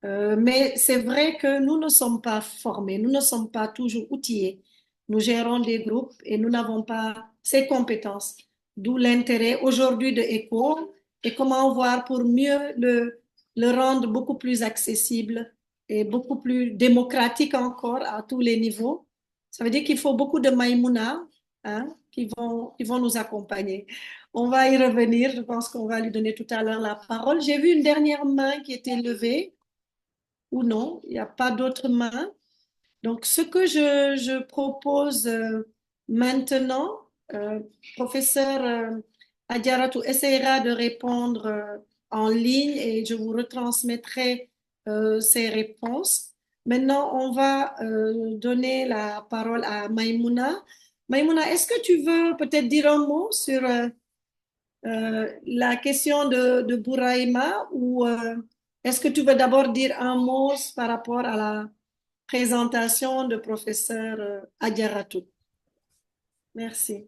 [SPEAKER 1] Mais c'est vrai que nous ne sommes pas formés, nous ne sommes pas toujours outillés. Nous gérons des groupes et nous n'avons pas ces compétences, d'où l'intérêt aujourd'hui de ECHO et comment voir pour mieux le rendre beaucoup plus accessible et beaucoup plus démocratique encore à tous les niveaux. Ça veut dire qu'il faut beaucoup de Maïmouna qui vont nous accompagner. On va y revenir, je pense qu'on va lui donner tout à l'heure la parole. J'ai vu une dernière main qui était levée, ou non, il n'y a pas d'autres mains. Donc, ce que je propose maintenant, professeur Adjaratou essaiera de répondre en ligne et je vous retransmettrai ses réponses. Maintenant, on va donner la parole à Maïmouna. Maïmouna, est-ce que tu veux peut-être dire un mot sur la question de Bouraïma ou est-ce que tu veux d'abord dire un mot par rapport à la présentation de professeur Adjaratou? Merci.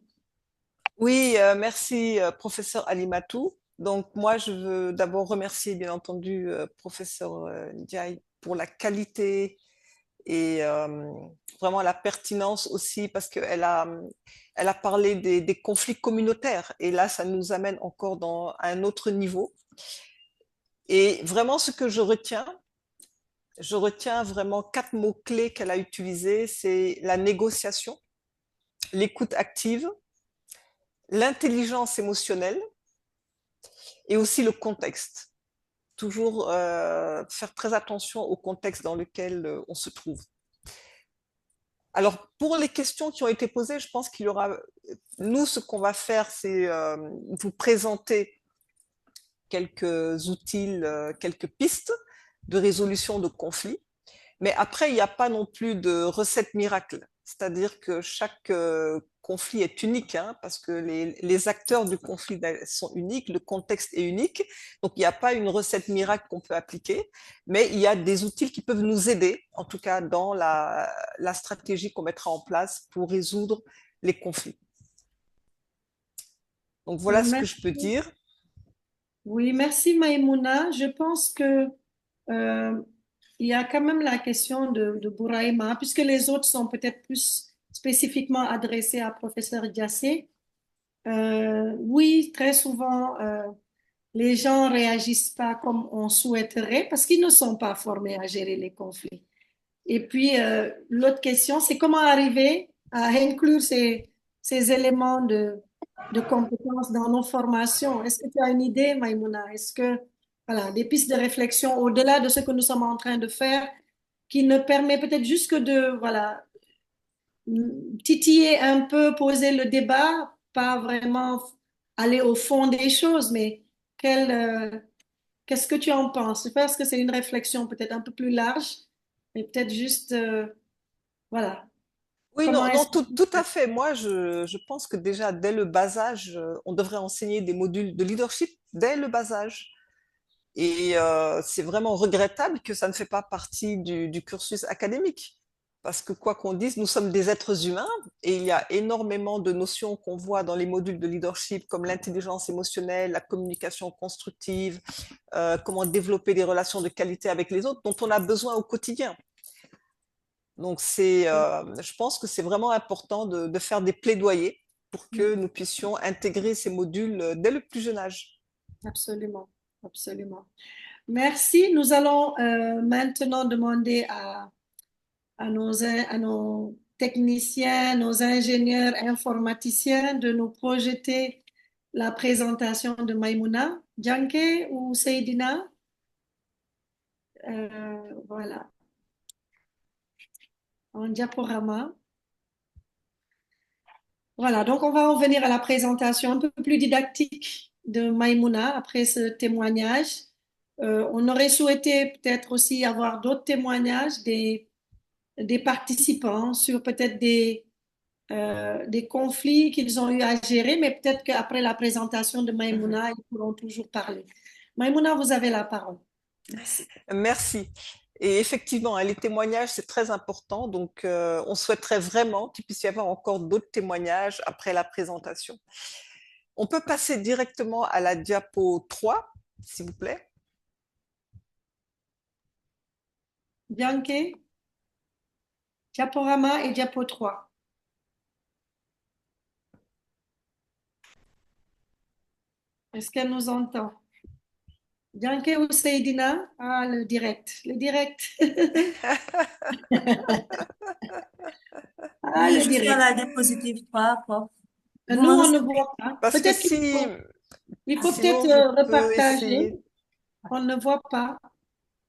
[SPEAKER 2] Oui, merci, professeur Alimatou. Donc, moi, je veux d'abord remercier, bien entendu, professeur Ndiaye pour la qualité et vraiment la pertinence aussi, parce elle a parlé des conflits communautaires. Et là, ça nous amène encore dans un autre niveau. Et vraiment, ce que je retiens vraiment 4 mots-clés qu'elle a utilisés, c'est la négociation, l'écoute active, l'intelligence émotionnelle et aussi le contexte. Toujours faire très attention au contexte dans lequel on se trouve. Alors, pour les questions qui ont été posées, je pense qu'il y aura... Nous, ce qu'on va faire, c'est vous présenter quelques outils, quelques pistes de résolution de conflits. Mais après, il n'y a pas non plus de recette miracle. C'est-à-dire que chaque conflit est unique, hein, parce que les acteurs du conflit sont uniques, le contexte est unique. Donc, il n'y a pas une recette miracle qu'on peut appliquer, mais il y a des outils qui peuvent nous aider, en tout cas dans la stratégie qu'on mettra en place pour résoudre les conflits. Donc, voilà ce que je peux dire.
[SPEAKER 1] Oui, merci Maïmouna. Je pense que il y a quand même la question de Bouraïma, puisque les autres sont peut-être plus spécifiquement adressés à professeur Diassé. Oui, très souvent, les gens réagissent pas comme on souhaiterait parce qu'ils ne sont pas formés à gérer les conflits. Et puis, l'autre question, c'est comment arriver à inclure ces éléments de compétences dans nos formations. Est-ce que tu as une idée, Maïmouna? Est-ce que, voilà, des pistes de réflexion au-delà de ce que nous sommes en train de faire, qui ne permet peut-être juste que de, voilà, titiller un peu, poser le débat, pas vraiment aller au fond des choses, mais qu'est-ce que tu en penses? Je pense que c'est une réflexion peut-être un peu plus large, mais peut-être juste, voilà.
[SPEAKER 2] Oui,
[SPEAKER 1] Comment
[SPEAKER 2] non, non,
[SPEAKER 1] est-ce
[SPEAKER 2] tout à fait. Moi, je pense que déjà, dès le bas âge, on devrait enseigner des modules de leadership dès le bas âge. Et c'est vraiment regrettable que ça ne fait pas partie du cursus académique. Parce que quoi qu'on dise, nous sommes des êtres humains et il y a énormément de notions qu'on voit dans les modules de leadership comme l'intelligence émotionnelle, la communication constructive, comment développer des relations de qualité avec les autres dont on a besoin au quotidien. Donc, je pense que c'est vraiment important de faire des plaidoyers pour que nous puissions intégrer ces modules dès le plus jeune âge.
[SPEAKER 1] Absolument, absolument. Merci. Nous allons maintenant demander à nos techniciens, nos ingénieurs informaticiens de nous projeter la présentation de Maïmouna. Janke ou Seydina? Voilà. En diaporama. Voilà, donc on va en venir à la présentation un peu plus didactique de Maïmouna après ce témoignage. On aurait souhaité peut-être aussi avoir d'autres témoignages des participants sur peut-être des conflits qu'ils ont eu à gérer, mais peut-être qu'après la présentation de Maïmouna, ils pourront toujours parler. Maïmouna, vous avez la parole. Merci.
[SPEAKER 2] Merci. Et effectivement, hein, les témoignages, c'est très important. Donc, on souhaiterait vraiment qu'il puisse y avoir encore d'autres témoignages après la présentation. On peut passer directement à la diapo 3, s'il vous plaît.
[SPEAKER 1] Bianche, diaporama et diapo 3. Est-ce qu'elle nous entend? Bianche ou Seydina? Ah, le direct. Le direct. Ah,
[SPEAKER 8] Oui,
[SPEAKER 1] le
[SPEAKER 8] je suis à
[SPEAKER 1] direct.
[SPEAKER 8] la diapositive 3, prof.
[SPEAKER 1] Nous,
[SPEAKER 8] Vous
[SPEAKER 1] on ne
[SPEAKER 8] m'entendez?
[SPEAKER 1] voit pas.
[SPEAKER 2] Parce que
[SPEAKER 1] Peut-être il faut
[SPEAKER 2] sinon,
[SPEAKER 1] peut-être
[SPEAKER 2] je peux
[SPEAKER 1] repartager.
[SPEAKER 2] essayer.
[SPEAKER 1] On ne voit pas.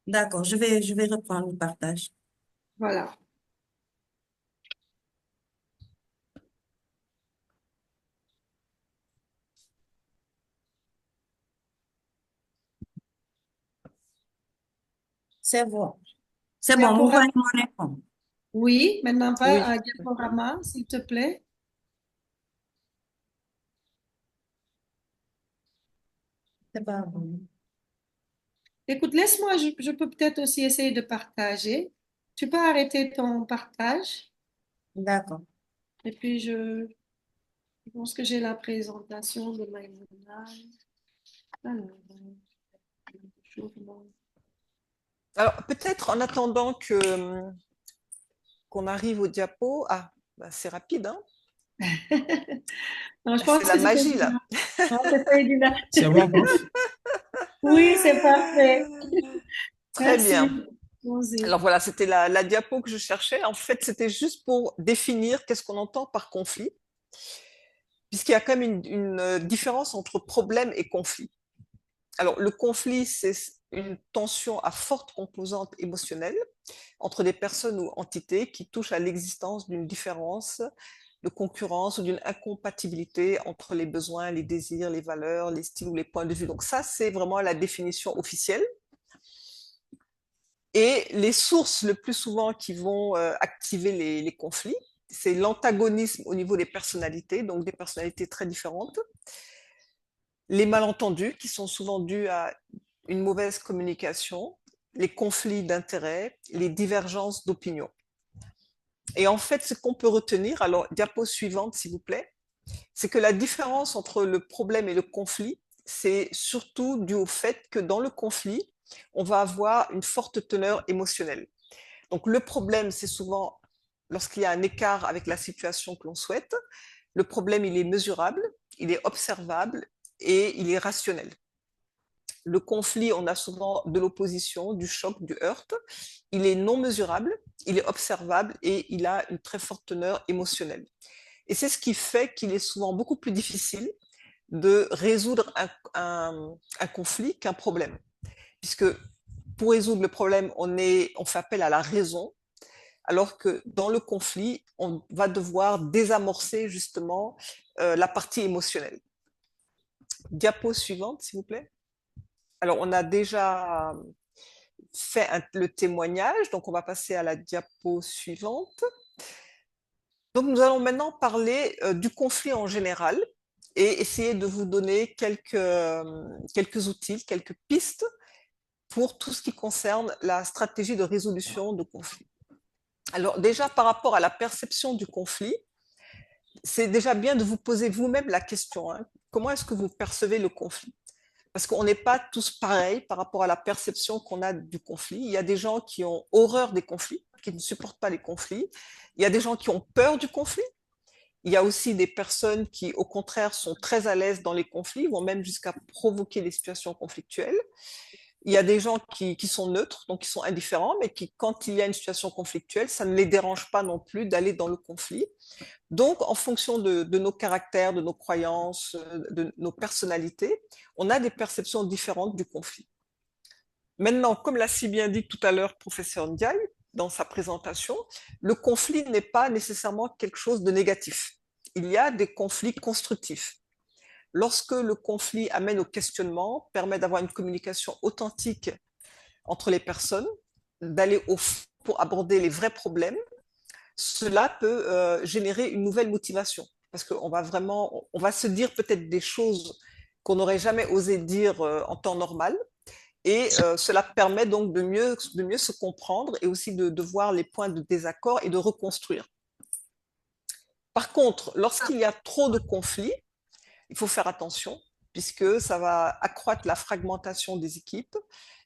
[SPEAKER 8] D'accord, je vais reprendre le partage.
[SPEAKER 1] Voilà.
[SPEAKER 8] C'est bon. C'est bon, vous voyez mon écran.
[SPEAKER 1] Oui, maintenant
[SPEAKER 2] Oui.
[SPEAKER 1] va à diaporama, s'il te plaît.
[SPEAKER 8] C'est pas bon.
[SPEAKER 1] Écoute, laisse-moi, je peux peut-être aussi essayer de partager. Tu peux arrêter ton partage.
[SPEAKER 8] D'accord.
[SPEAKER 1] Et puis, je pense que j'ai la présentation de Maïmouna. Alors, journal.
[SPEAKER 2] Alors, peut-être en attendant qu'on arrive au diapo. Ah, bah, c'est rapide, hein?
[SPEAKER 1] Non, je
[SPEAKER 2] C'est
[SPEAKER 1] pense
[SPEAKER 2] la
[SPEAKER 1] que c'était
[SPEAKER 2] magie, là.
[SPEAKER 1] Non, c'était évident.
[SPEAKER 7] C'est bon, prof?
[SPEAKER 1] Oui, c'est parfait.
[SPEAKER 2] Très
[SPEAKER 1] Merci.
[SPEAKER 2] bien.
[SPEAKER 1] Allons-y.
[SPEAKER 2] Alors voilà, c'était la diapo que je cherchais. En fait, c'était juste pour définir qu'est-ce qu'on entend par conflit, puisqu'il y a quand même une différence entre problème et conflit. Alors, le conflit, c'est une tension à forte composante émotionnelle entre des personnes ou entités qui touchent à l'existence d'une différence de concurrence ou d'une incompatibilité entre les besoins, les désirs, les valeurs, les styles ou les points de vue. Donc ça, c'est vraiment la définition officielle. Et les sources le plus souvent qui vont activer les conflits, c'est l'antagonisme au niveau des personnalités, donc des personnalités très différentes, les malentendus qui sont souvent dus à une mauvaise communication, les conflits d'intérêts, les divergences d'opinion. Et en fait, ce qu'on peut retenir, alors diapo suivante s'il vous plaît, c'est que la différence entre le problème et le conflit, c'est surtout dû au fait que dans le conflit, on va avoir une forte teneur émotionnelle. Donc le problème, c'est souvent lorsqu'il y a un écart avec la situation que l'on souhaite, le problème, il est mesurable, il est observable et il est rationnel. Le conflit, on a souvent de l'opposition, du choc, du heurt. Il est non mesurable, il est observable et il a une très forte teneur émotionnelle. Et c'est ce qui fait qu'il est souvent beaucoup plus difficile de résoudre un conflit qu'un problème. Puisque pour résoudre le problème, on fait appel à la raison, alors que dans le conflit, on va devoir désamorcer justement la partie émotionnelle. Diapo suivante, s'il vous plaît. Alors, on a déjà fait le témoignage, donc on va passer à la diapo suivante. Donc, nous allons maintenant parler du conflit en général et essayer de vous donner quelques outils, quelques pistes pour tout ce qui concerne la stratégie de résolution de conflits. Alors déjà, par rapport à la perception du conflit, c'est déjà bien de vous poser vous-même la question, hein, comment est-ce que vous percevez le conflit? Parce qu'on n'est pas tous pareils par rapport à la perception qu'on a du conflit. Il y a des gens qui ont horreur des conflits, qui ne supportent pas les conflits. Il y a des gens qui ont peur du conflit. Il y a aussi des personnes qui, au contraire, sont très à l'aise dans les conflits, vont même jusqu'à provoquer des situations conflictuelles. Il y a des gens qui sont neutres, donc qui sont indifférents, mais qui, quand il y a une situation conflictuelle, ça ne les dérange pas non plus d'aller dans le conflit. Donc, en fonction de nos caractères, de nos croyances, de nos personnalités, on a des perceptions différentes du conflit. Maintenant, comme l'a si bien dit tout à l'heure professeur Ndiaye dans sa présentation, le conflit n'est pas nécessairement quelque chose de négatif. Il y a des conflits constructifs. Lorsque le conflit amène au questionnement, permet d'avoir une communication authentique entre les personnes, d'aller au fond pour aborder les vrais problèmes, cela peut générer une nouvelle motivation. Parce qu'on va vraiment, on va se dire peut-être des choses qu'on n'aurait jamais osé dire en temps normal. Et cela permet donc de mieux se comprendre et aussi de voir les points de désaccord et de reconstruire. Par contre, lorsqu'il y a trop de conflits, il faut faire attention puisque ça va accroître la fragmentation des équipes,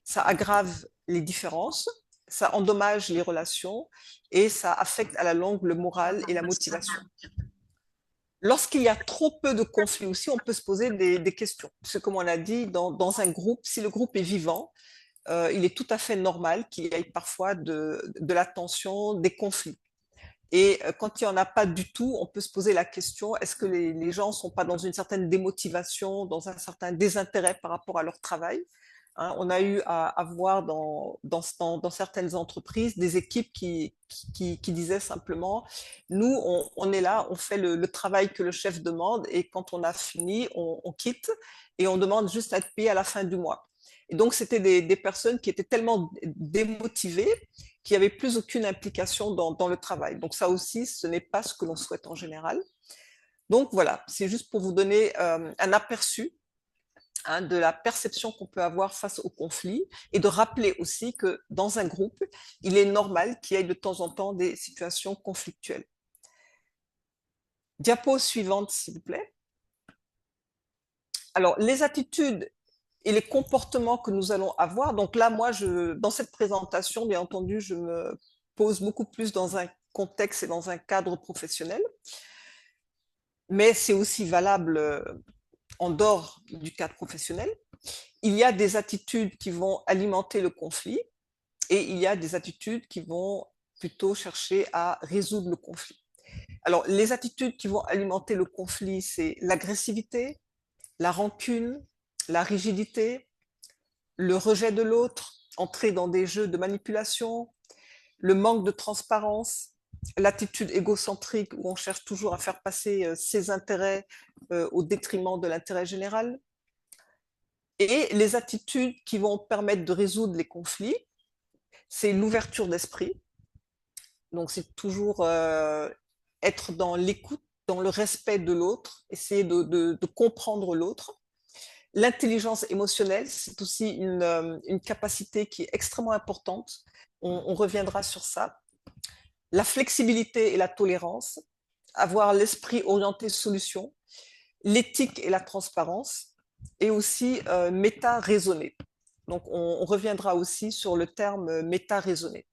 [SPEAKER 2] ça aggrave les différences, ça endommage les relations et ça affecte à la longue le moral et la motivation. Lorsqu'il y a trop peu de conflits aussi, on peut se poser des questions. Parce que comme on l'a dit, dans un groupe, si le groupe est vivant, il est tout à fait normal qu'il y ait parfois de la tension, des conflits. Et quand il n'y en a pas du tout, on peut se poser la question, est-ce que les gens ne sont pas dans une certaine démotivation, dans un certain désintérêt par rapport à leur travail? Hein, on a eu à voir dans certaines entreprises des équipes qui disaient simplement, nous, on est là, on fait le travail que le chef demande et quand on a fini, on quitte et on demande juste à être payé à la fin du mois. Et donc, c'était des personnes qui étaient tellement démotivées qu'il n'y avait plus aucune implication dans le travail. Donc, ça aussi, ce n'est pas ce que l'on souhaite en général. Donc, voilà, c'est juste pour vous donner un aperçu de la perception qu'on peut avoir face au conflit et de rappeler aussi que dans un groupe, il est normal qu'il y ait de temps en temps des situations conflictuelles. Diapo suivante, s'il vous plaît. Alors, les attitudes et les comportements que nous allons avoir. Donc là, moi, dans cette présentation, bien entendu, je me pose beaucoup plus dans un contexte et dans un cadre professionnel. Mais c'est aussi valable en dehors du cadre professionnel. Il y a des attitudes qui vont alimenter le conflit et il y a des attitudes qui vont plutôt chercher à résoudre le conflit. Alors, les attitudes qui vont alimenter le conflit, c'est l'agressivité, la rancune, la rigidité, le rejet de l'autre, entrer dans des jeux de manipulation, le manque de transparence, l'attitude égocentrique où on cherche toujours à faire passer ses intérêts au détriment de l'intérêt général, et les attitudes qui vont permettre de résoudre les conflits, c'est l'ouverture d'esprit. Donc, c'est toujours être dans l'écoute, dans le respect de l'autre, essayer de comprendre l'autre. L'intelligence émotionnelle, c'est aussi une capacité qui est extrêmement importante. On reviendra sur ça. La flexibilité et la tolérance, avoir l'esprit orienté solution, l'éthique et la transparence, et aussi méta-raisonner. Donc, on reviendra aussi sur le terme méta-raisonner.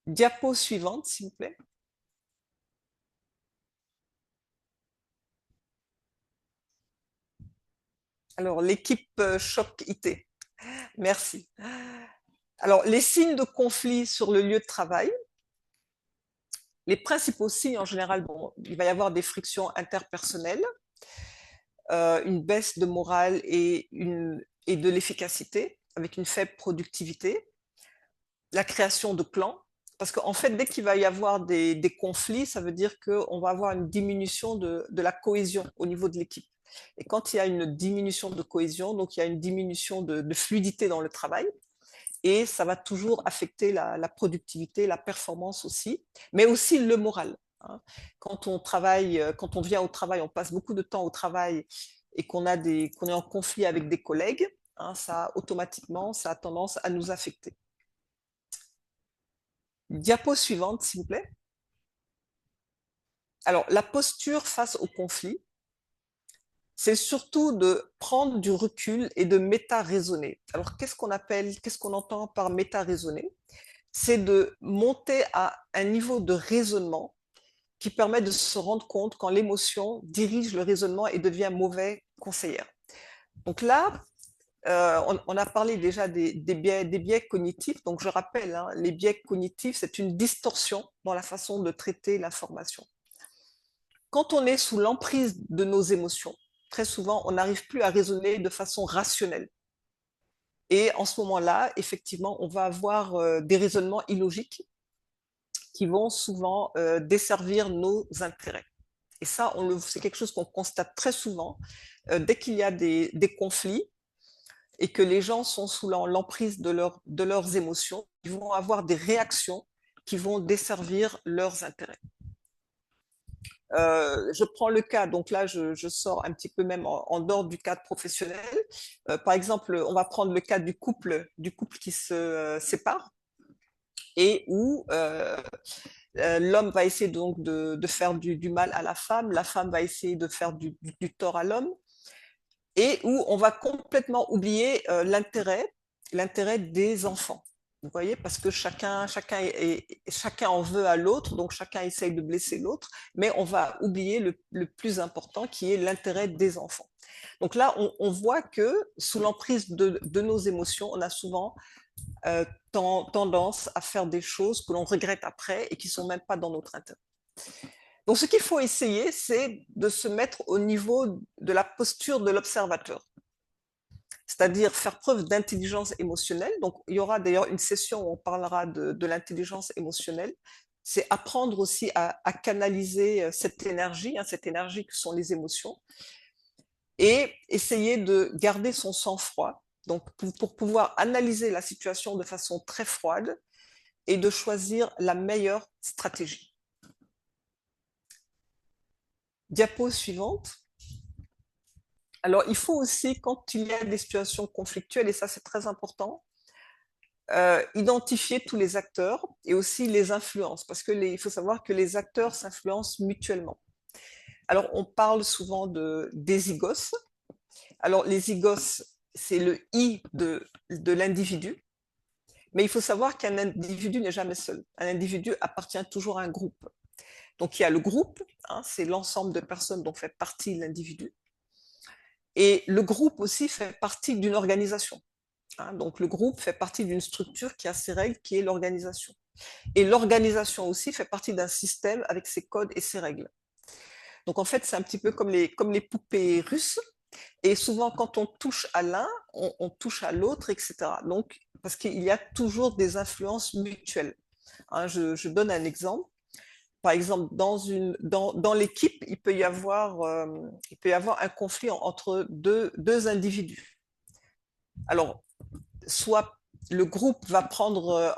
[SPEAKER 2] Diapo suivante, s'il vous plaît. Alors, l'équipe Choc IT. Merci. Alors, les signes de conflit sur le lieu de travail. Les principaux signes, en général, bon, il va y avoir des frictions interpersonnelles, une baisse de morale et de l'efficacité, avec une faible productivité, la création de clans, parce qu'en fait, dès qu'il va y avoir des conflits, ça veut dire qu'on va avoir une diminution de la cohésion au niveau de l'équipe. Et quand il y a une diminution de cohésion, donc il y a une diminution de fluidité dans le travail, et ça va toujours affecter la productivité, la performance aussi, mais aussi le moral. Quand on travaille, quand on vient au travail, on passe beaucoup de temps au travail et qu'on est en conflit avec des collègues, ça automatiquement, ça a tendance à nous affecter. Diapo suivante, s'il vous plaît. Alors, la posture face au conflit, c'est surtout de prendre du recul et de méta-raisonner. Alors, qu'est-ce qu'on entend par méta-raisonner? C'est de monter à un niveau de raisonnement qui permet de se rendre compte quand l'émotion dirige le raisonnement et devient mauvais conseillère. Donc là, on a parlé déjà des biais cognitifs. Donc je rappelle, les biais cognitifs, c'est une distorsion dans la façon de traiter l'information. Quand on est sous l'emprise de nos émotions, très souvent, on n'arrive plus à raisonner de façon rationnelle. Et en ce moment-là, effectivement, on va avoir des raisonnements illogiques qui vont souvent desservir nos intérêts. Et ça, c'est quelque chose qu'on constate très souvent dès qu'il y a des conflits et que les gens sont sous l'emprise de leurs émotions, ils vont avoir des réactions qui vont desservir leurs intérêts. Je prends le cas, donc là je sors un petit peu même en dehors du cadre professionnel. Par exemple, on va prendre le cas du couple qui se sépare et où l'homme va essayer donc de faire du mal à la femme va essayer de faire du tort à l'homme, et où on va complètement oublier l'intérêt des enfants. Vous voyez, parce que chacun en veut à l'autre, donc chacun essaye de blesser l'autre, mais on va oublier le plus important qui est l'intérêt des enfants. Donc là, on voit que sous l'emprise de nos émotions, on a souvent tendance à faire des choses que l'on regrette après et qui ne sont même pas dans notre intérêt. Donc ce qu'il faut essayer, c'est de se mettre au niveau de la posture de l'observateur, c'est-à-dire faire preuve d'intelligence émotionnelle. Donc il y aura d'ailleurs une session où on parlera de l'intelligence émotionnelle. C'est apprendre aussi à canaliser cette énergie que sont les émotions. et essayer de garder son sang-froid, donc pour pouvoir analyser la situation de façon très froide et de choisir la meilleure stratégie. Diapo suivante. Alors, il faut aussi, quand il y a des situations conflictuelles, et ça c'est très important, identifier tous les acteurs et aussi les influences, parce qu'il faut savoir que les acteurs s'influencent mutuellement. Alors, on parle souvent des zygos. Alors, les zygos, c'est le I de l'individu, mais il faut savoir qu'un individu n'est jamais seul. Un individu appartient toujours à un groupe. Donc, il y a le groupe, hein, c'est l'ensemble de personnes dont fait partie l'individu. Et le groupe aussi fait partie d'une organisation. Hein, donc, le groupe fait partie d'une structure qui a ses règles, qui est l'organisation. Et l'organisation aussi fait partie d'un système avec ses codes et ses règles. Donc, en fait, c'est un petit peu comme les poupées russes. Et souvent, quand on touche à l'un, on touche à l'autre, etc. Donc, parce qu'il y a toujours des influences mutuelles. Hein, je donne un exemple. Par exemple, dans l'équipe, il peut y avoir un conflit entre deux individus. Alors, soit le groupe va prendre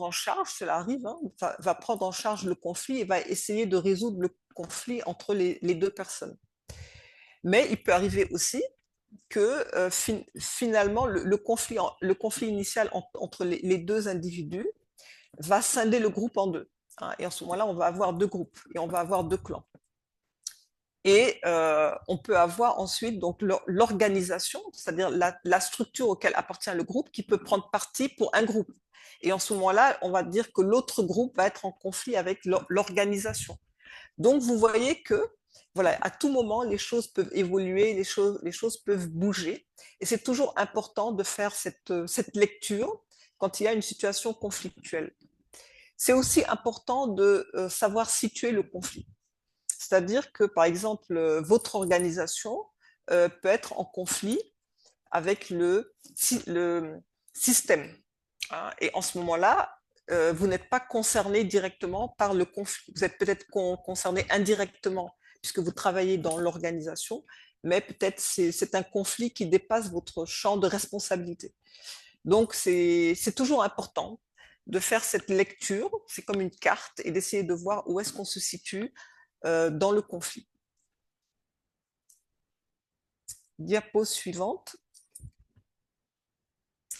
[SPEAKER 2] en charge, cela arrive, hein, va prendre en charge le conflit et va essayer de résoudre le conflit entre les deux personnes. Mais il peut arriver aussi que finalement, le conflit initial entre les deux individus va scinder le groupe en deux. Hein, et en ce moment-là, on va avoir deux groupes et on va avoir deux clans. Et on peut avoir ensuite donc l'organisation, c'est-à-dire la structure auquel appartient le groupe, qui peut prendre parti pour un groupe. Et en ce moment-là, on va dire que l'autre groupe va être en conflit avec l'organisation. Donc, vous voyez que, voilà, à tout moment, les choses peuvent évoluer, les choses peuvent bouger. Et c'est toujours important de faire cette lecture quand il y a une situation conflictuelle. C'est aussi important de savoir situer le conflit. C'est-à-dire que, par exemple, votre organisation peut être en conflit avec le système. Hein, et en ce moment-là, vous n'êtes pas concerné directement par le conflit. Vous êtes peut-être concerné indirectement puisque vous travaillez dans l'organisation, mais peut-être c'est un conflit qui dépasse votre champ de responsabilité. Donc, c'est toujours important de faire cette lecture, c'est comme une carte, et d'essayer de voir où est-ce qu'on se situe dans le conflit. Diapo suivante.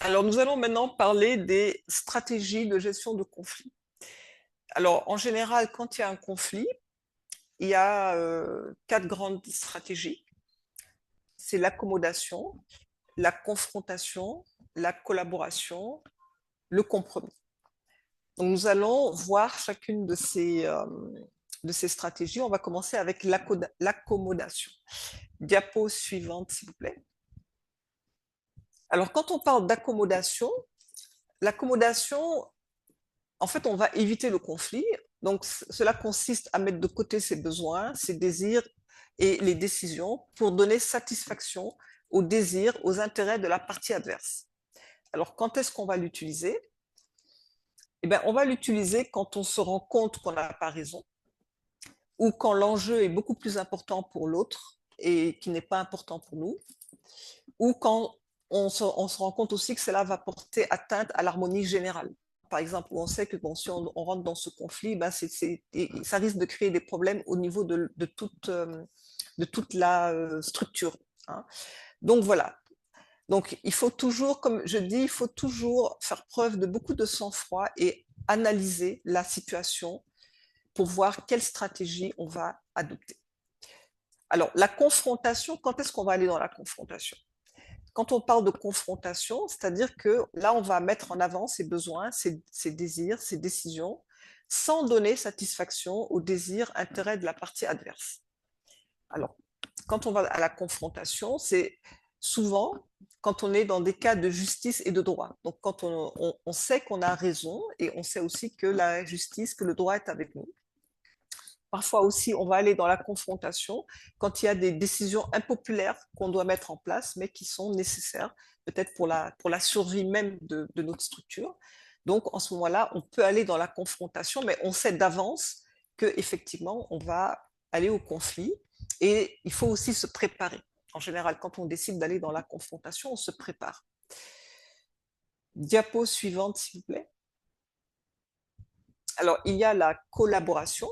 [SPEAKER 2] Alors, nous allons maintenant parler des stratégies de gestion de conflit. Alors, en général, quand il y a un conflit, il y a 4 grandes stratégies. C'est l'accommodation, la confrontation, la collaboration, le compromis. Donc, nous allons voir chacune de ces stratégies. On va commencer avec l'accommodation. Diapo suivante, s'il vous plaît. Alors, quand on parle d'accommodation, l'accommodation, en fait, on va éviter le conflit. Donc, cela consiste à mettre de côté ses besoins, ses désirs et les décisions pour donner satisfaction aux désirs, aux intérêts de la partie adverse. Alors, quand est-ce qu'on va l'utiliser? Eh bien, on va l'utiliser quand on se rend compte qu'on n'a pas raison ou quand l'enjeu est beaucoup plus important pour l'autre et qui n'est pas important pour nous, ou quand on se rend compte aussi que cela va porter atteinte à l'harmonie générale. Par exemple, où on sait que bon, si on rentre dans ce conflit, ben ça risque de créer des problèmes au niveau de toute la structure. Hein. Donc voilà. Donc il faut toujours, comme je dis, il faut toujours faire preuve de beaucoup de sang-froid et analyser la situation pour voir quelle stratégie on va adopter. Alors, la confrontation, quand est-ce qu'on va aller dans la confrontation? Quand on parle de confrontation, c'est-à-dire que là, on va mettre en avant ses besoins, ses désirs, ses décisions, sans donner satisfaction aux désirs, intérêts de la partie adverse. Alors, quand on va à la confrontation, c'est souvent quand on est dans des cas de justice et de droit. Donc, quand on sait qu'on a raison et on sait aussi que la justice, que le droit est avec nous. Parfois aussi, on va aller dans la confrontation quand il y a des décisions impopulaires qu'on doit mettre en place, mais qui sont nécessaires, peut-être pour la survie même de notre structure. Donc, en ce moment-là, on peut aller dans la confrontation, mais on sait d'avance qu'effectivement, on va aller au conflit et il faut aussi se préparer. En général, quand on décide d'aller dans la confrontation, on se prépare. Diapo suivante, s'il vous plaît. Alors, il y a la collaboration.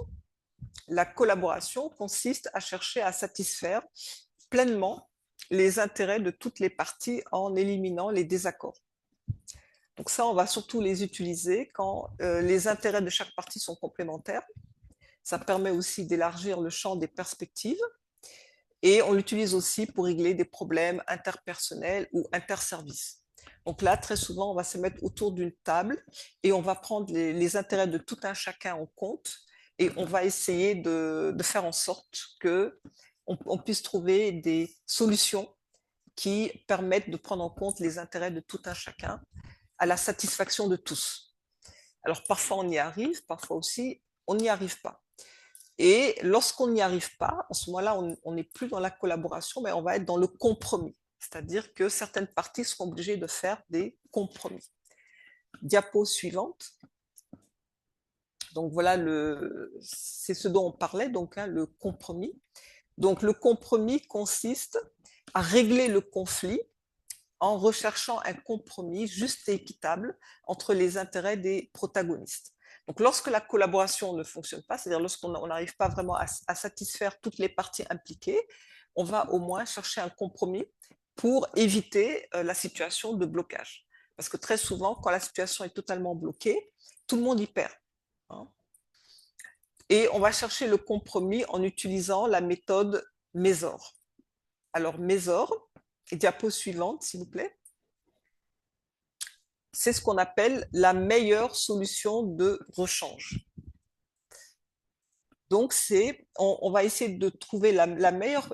[SPEAKER 2] La collaboration consiste à chercher à satisfaire pleinement les intérêts de toutes les parties en éliminant les désaccords. Donc ça, on va surtout les utiliser quand les intérêts de chaque partie sont complémentaires. Ça permet aussi d'élargir le champ des perspectives. Et on l'utilise aussi pour régler des problèmes interpersonnels ou interservices. Donc là, très souvent, on va se mettre autour d'une table et on va prendre les intérêts de tout un chacun en compte et on va essayer de faire en sorte qu'on puisse trouver des solutions qui permettent de prendre en compte les intérêts de tout un chacun à la satisfaction de tous. Alors parfois on y arrive, parfois aussi on n'y arrive pas. Et lorsqu'on n'y arrive pas, en ce moment-là, on n'est plus dans la collaboration, mais on va être dans le compromis. C'est-à-dire que certaines parties seront obligées de faire des compromis. Diapo suivante. Donc voilà, c'est ce dont on parlait, donc le compromis. Donc le compromis consiste à régler le conflit en recherchant un compromis juste et équitable entre les intérêts des protagonistes. Donc, lorsque la collaboration ne fonctionne pas, c'est-à-dire lorsqu'on n'arrive pas vraiment à satisfaire toutes les parties impliquées, on va au moins chercher un compromis pour éviter la situation de blocage. Parce que très souvent, quand la situation est totalement bloquée, tout le monde y perd. Hein. Et on va chercher le compromis en utilisant la méthode Mésor. Alors, Mésor, diapo suivante, s'il vous plaît. C'est ce qu'on appelle la meilleure solution de rechange. Donc, on va essayer de trouver la meilleure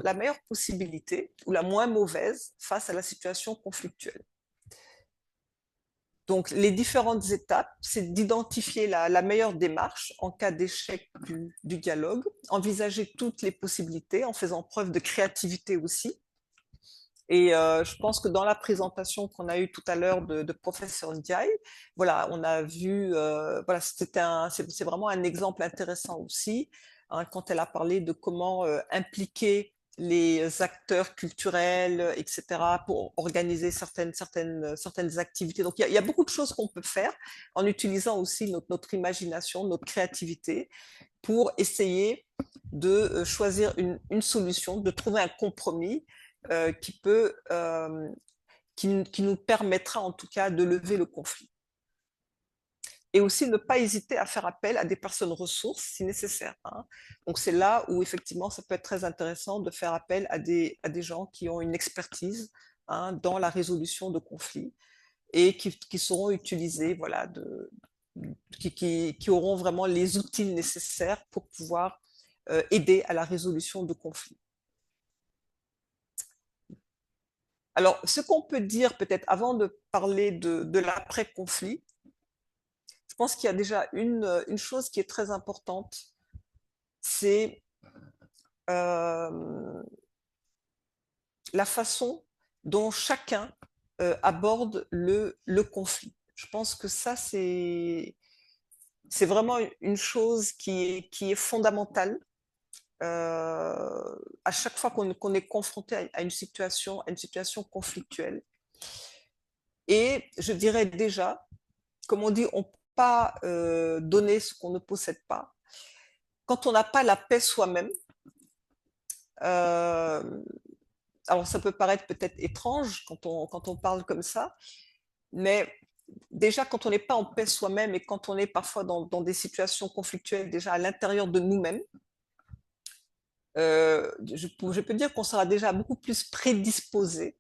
[SPEAKER 2] possibilité ou la moins mauvaise face à la situation conflictuelle. Donc, les différentes étapes, c'est d'identifier la meilleure démarche en cas d'échec du dialogue, envisager toutes les possibilités en faisant preuve de créativité aussi. Et je pense que dans la présentation qu'on a eue tout à l'heure de professeur Ndiaye, voilà, on a vu, voilà, c'est vraiment un exemple intéressant aussi, hein, quand elle a parlé de comment impliquer les acteurs culturels, etc., pour organiser certaines activités. Donc, il y a beaucoup de choses qu'on peut faire en utilisant aussi notre imagination, notre créativité, pour essayer de choisir une solution, de trouver un compromis qui nous permettra en tout cas de lever le conflit. Et aussi ne pas hésiter à faire appel à des personnes ressources si nécessaire. Hein. Donc c'est là où effectivement ça peut être très intéressant de faire appel à des gens qui ont une expertise, hein, dans la résolution de conflits et qui seront utilisés, voilà, qui auront vraiment les outils nécessaires pour pouvoir aider à la résolution de conflits. Alors, ce qu'on peut dire peut-être avant de parler de l'après-conflit, je pense qu'il y a déjà une chose qui est très importante, c'est la façon dont chacun aborde le conflit. Je pense que ça, c'est vraiment une chose qui est fondamentale. À chaque fois qu'on est confronté à une situation conflictuelle. Et je dirais déjà, comme on dit, on ne peut pas donner ce qu'on ne possède pas. Quand on n'a pas la paix soi-même, alors ça peut paraître peut-être étrange quand on parle comme ça, mais déjà quand on n'est pas en paix soi-même et quand on est parfois dans des situations conflictuelles déjà à l'intérieur de nous-mêmes, je peux dire qu'on sera déjà beaucoup plus prédisposé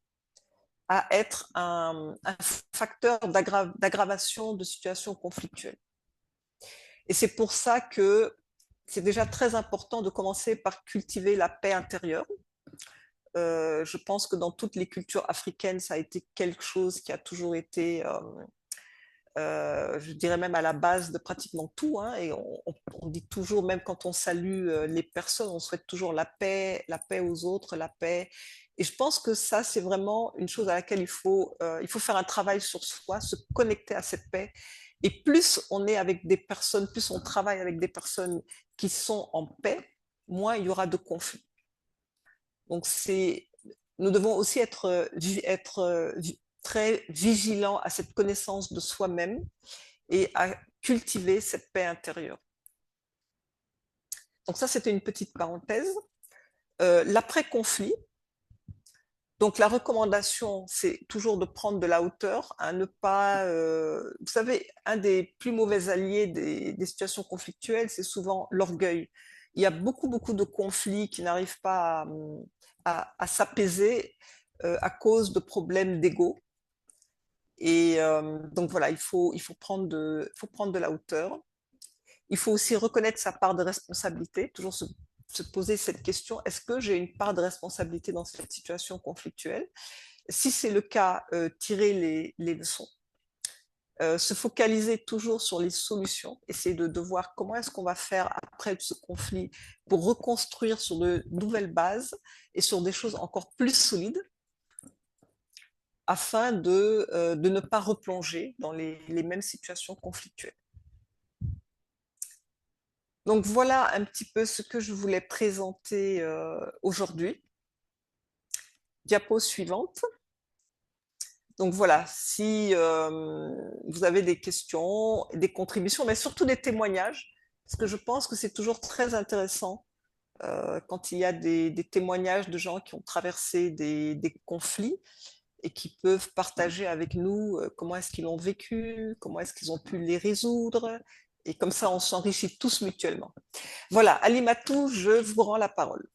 [SPEAKER 2] à être un facteur d'aggravation de situations conflictuelles. Et c'est pour ça que c'est déjà très important de commencer par cultiver la paix intérieure. Je pense que dans toutes les cultures africaines, ça a été quelque chose qui a toujours été, je dirais même à la base de pratiquement tout, hein, et on dit toujours, même quand on salue les personnes, on souhaite toujours la paix aux autres, la paix. Et je pense que ça, c'est vraiment une chose à laquelle il faut faire un travail sur soi, se connecter à cette paix. Et plus on est avec des personnes, plus on travaille avec des personnes qui sont en paix, moins il y aura de conflits. Donc c'est nous devons aussi être très vigilants à cette connaissance de soi-même et à cultiver cette paix intérieure. Donc ça, c'était une petite parenthèse. L'après-conflit, donc la recommandation, c'est toujours de prendre de la hauteur, à ne pas... vous savez, un des plus mauvais alliés des situations conflictuelles, c'est souvent l'orgueil. Il y a beaucoup, beaucoup de conflits qui n'arrivent pas à s'apaiser à cause de problèmes d'ego. Et donc voilà, il faut prendre de la hauteur. Il faut aussi reconnaître sa part de responsabilité, toujours se poser cette question, est-ce que j'ai une part de responsabilité dans cette situation conflictuelle? Si c'est le cas, tirer les leçons. Se focaliser toujours sur les solutions, essayer de voir comment est-ce qu'on va faire après ce conflit pour reconstruire sur de nouvelles bases et sur des choses encore plus solides afin de ne pas replonger dans les mêmes situations conflictuelles. Donc voilà un petit peu ce que je voulais présenter aujourd'hui. Diapo suivante. Donc voilà, si vous avez des questions, des contributions, mais surtout des témoignages, parce que je pense que c'est toujours très intéressant quand il y a des témoignages de gens qui ont traversé des conflits et qui peuvent partager avec nous comment est-ce qu'ils l'ont vécu, comment est-ce qu'ils ont pu les résoudre, et comme ça on s'enrichit tous mutuellement. Voilà, Alimatou, je vous rends la parole.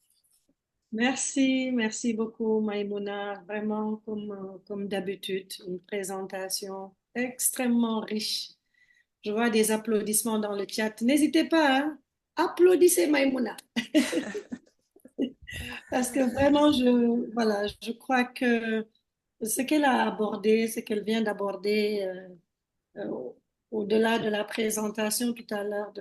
[SPEAKER 1] Merci beaucoup Maïmouna, vraiment comme d'habitude, une présentation extrêmement riche. Je vois des applaudissements dans le chat. N'hésitez pas, hein? Applaudissez Maïmouna. Parce que vraiment, je crois que ce qu'elle a abordé, ce qu'elle vient d'aborder, au-delà de la présentation tout à l'heure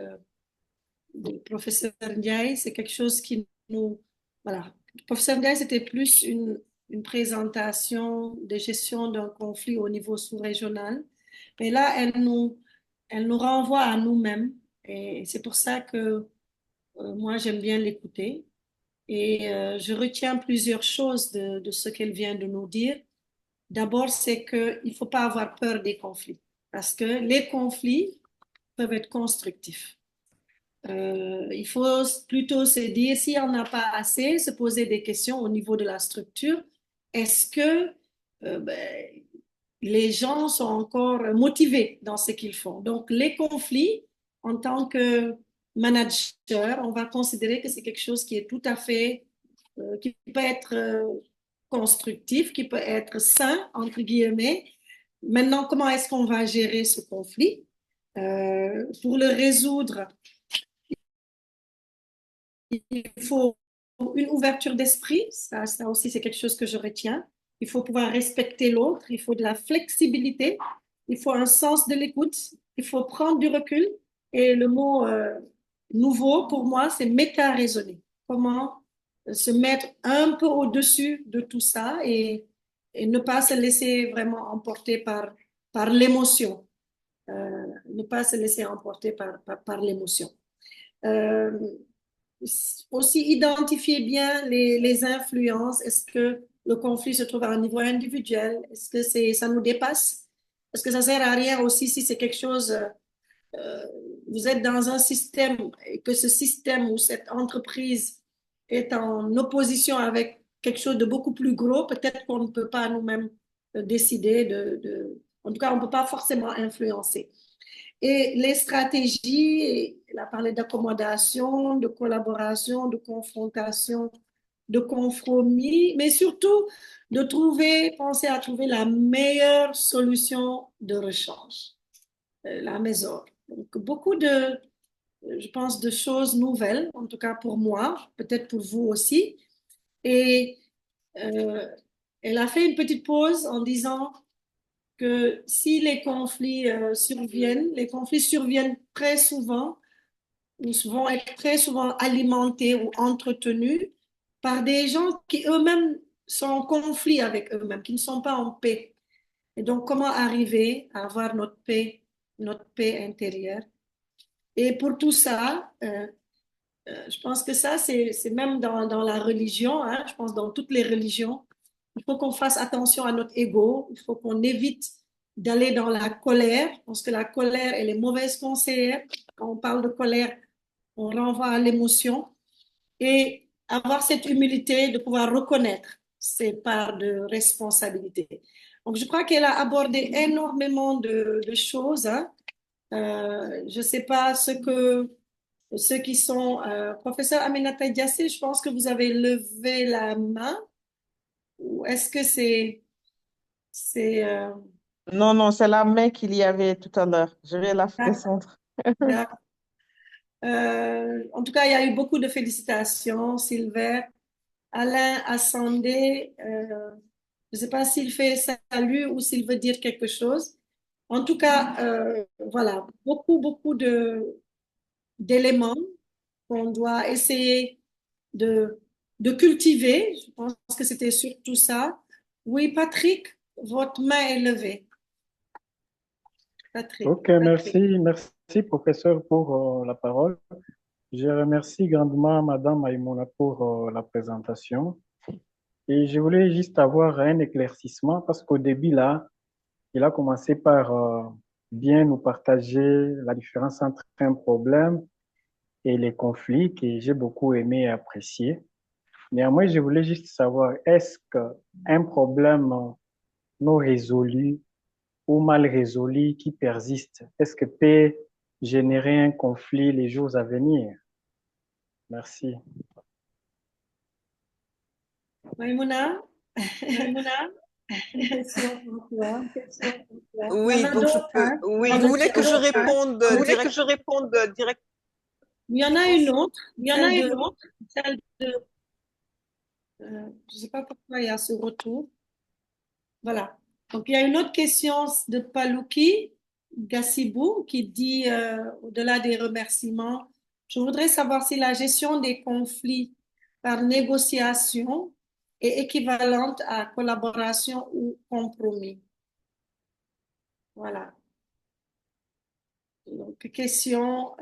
[SPEAKER 1] du professeur Ndiaye, c'est quelque chose qui nous... Voilà. Le professeur Ndiaye, c'était plus une présentation de gestion d'un conflit au niveau sous-régional. Mais là, elle nous renvoie à nous-mêmes. Et c'est pour ça que moi, j'aime bien l'écouter. Et je retiens plusieurs choses de ce qu'elle vient de nous dire. D'abord, c'est qu'il ne faut pas avoir peur des conflits, parce que les conflits peuvent être constructifs. Il faut plutôt se dire, si on n'a pas assez, se poser des questions au niveau de la structure. Est-ce que les gens sont encore motivés dans ce qu'ils font? Donc, les conflits, en tant que manager, on va considérer que c'est quelque chose qui est tout à fait, qui peut être constructif, qui peut être sain, entre guillemets. Maintenant, comment est-ce qu'on va gérer ce conflit? Pour le résoudre, il faut une ouverture d'esprit, ça aussi c'est quelque chose que je retiens. Il faut pouvoir respecter l'autre, il faut de la flexibilité, il faut un sens de l'écoute, il faut prendre du recul. Et le mot nouveau pour moi, c'est méta-raisonner. Comment se mettre un peu au-dessus de tout ça et ne pas se laisser vraiment emporter par l'émotion. Ne pas se laisser emporter par l'émotion. Aussi identifier bien les influences. Est-ce que le conflit se trouve à un niveau individuel? Est-ce que ça nous dépasse? Est-ce que ça sert à rien aussi si c'est quelque chose, vous êtes dans un système et que ce système ou cette entreprise est en opposition avec quelque chose de beaucoup plus gros, peut-être qu'on ne peut pas nous-mêmes décider en tout cas, on ne peut pas forcément influencer. Et les stratégies, elle a parlé d'accommodation, de collaboration, de confrontation, de compromis, mais surtout de penser à trouver la meilleure solution de rechange, la maison. Donc, beaucoup je pense, de choses nouvelles, en tout cas pour moi, peut-être pour vous aussi. Et elle a fait une petite pause en disant que si les conflits surviennent très souvent, ou vont être très souvent alimentés ou entretenus par des gens qui eux-mêmes sont en conflit avec eux-mêmes, qui ne sont pas en paix. Et donc, comment arriver à avoir notre paix intérieure? Et pour tout ça, je pense que ça, c'est même dans la religion, hein, je pense dans toutes les religions, il faut qu'on fasse attention à notre ego, il faut qu'on évite d'aller dans la colère, parce que la colère, elle est mauvaise conseillère. Quand on parle de colère, on renvoie à l'émotion et avoir cette humilité de pouvoir reconnaître ses parts de responsabilité. Donc, je crois qu'elle a abordé énormément de choses. Hein. Je ne sais pas ceux qui sont... professeur Aminata Diassé, je pense que vous avez levé la main. Ou est-ce que c'est
[SPEAKER 6] Non, non, c'est la main qu'il y avait tout à l'heure. Je vais la
[SPEAKER 1] d'accord.
[SPEAKER 6] descendre.
[SPEAKER 1] En tout cas, il y a eu beaucoup de félicitations, Sylvain. Alain Assandé, je ne sais pas s'il fait salut ou s'il veut dire quelque chose. En tout cas, voilà, beaucoup d'éléments qu'on doit essayer de cultiver. Je pense que c'était surtout ça. Oui, Patrick, votre main est levée. Patrick.
[SPEAKER 4] Ok, merci professeur pour la parole. Je remercie grandement Madame Maïmouna pour la présentation. Et je voulais juste avoir un éclaircissement parce qu'au début, là, il a commencé par bien nous partager la différence entre un problème et les conflits que j'ai beaucoup aimé et apprécié. Néanmoins, je voulais juste savoir, est-ce qu'un problème non résolu ou mal résolu qui persiste, est-ce que peut générer un conflit les jours à venir? Merci.
[SPEAKER 1] Maïmouna?
[SPEAKER 2] Oui, donc je peux. Oui, vous voulez que je réponde direct?
[SPEAKER 1] Il y en a une autre. Celle de je ne sais pas pourquoi il y a ce retour. Voilà. Donc, il y a une autre question de Palouki Gassibou qui dit, au-delà des remerciements, je voudrais savoir si la gestion des conflits par négociation est équivalente à collaboration ou compromis. Voilà. Donc, question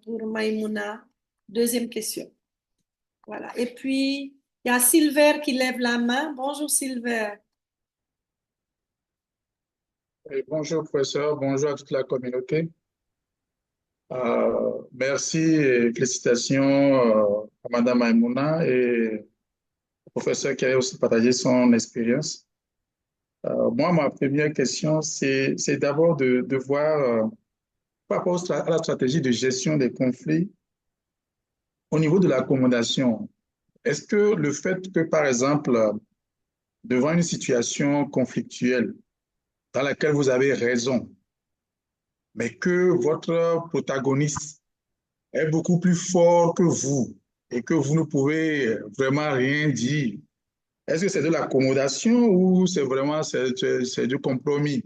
[SPEAKER 1] pour Maïmouna. Deuxième question. Voilà. Et puis, il y a Silver qui lève la main. Bonjour Silver.
[SPEAKER 9] Bonjour, professeur. Bonjour à toute la communauté. Merci et félicitations à Madame Maïmouna et au professeur qui a aussi partagé son expérience. Moi, ma première question, c'est d'abord de voir par rapport à la stratégie de gestion des conflits au niveau de l'accommodation. Est-ce que le fait que, par exemple, devant une situation conflictuelle dans laquelle vous avez raison, mais que votre protagoniste est beaucoup plus fort que vous et que vous ne pouvez vraiment rien dire, est-ce que c'est de l'accommodation ou c'est vraiment du compromis?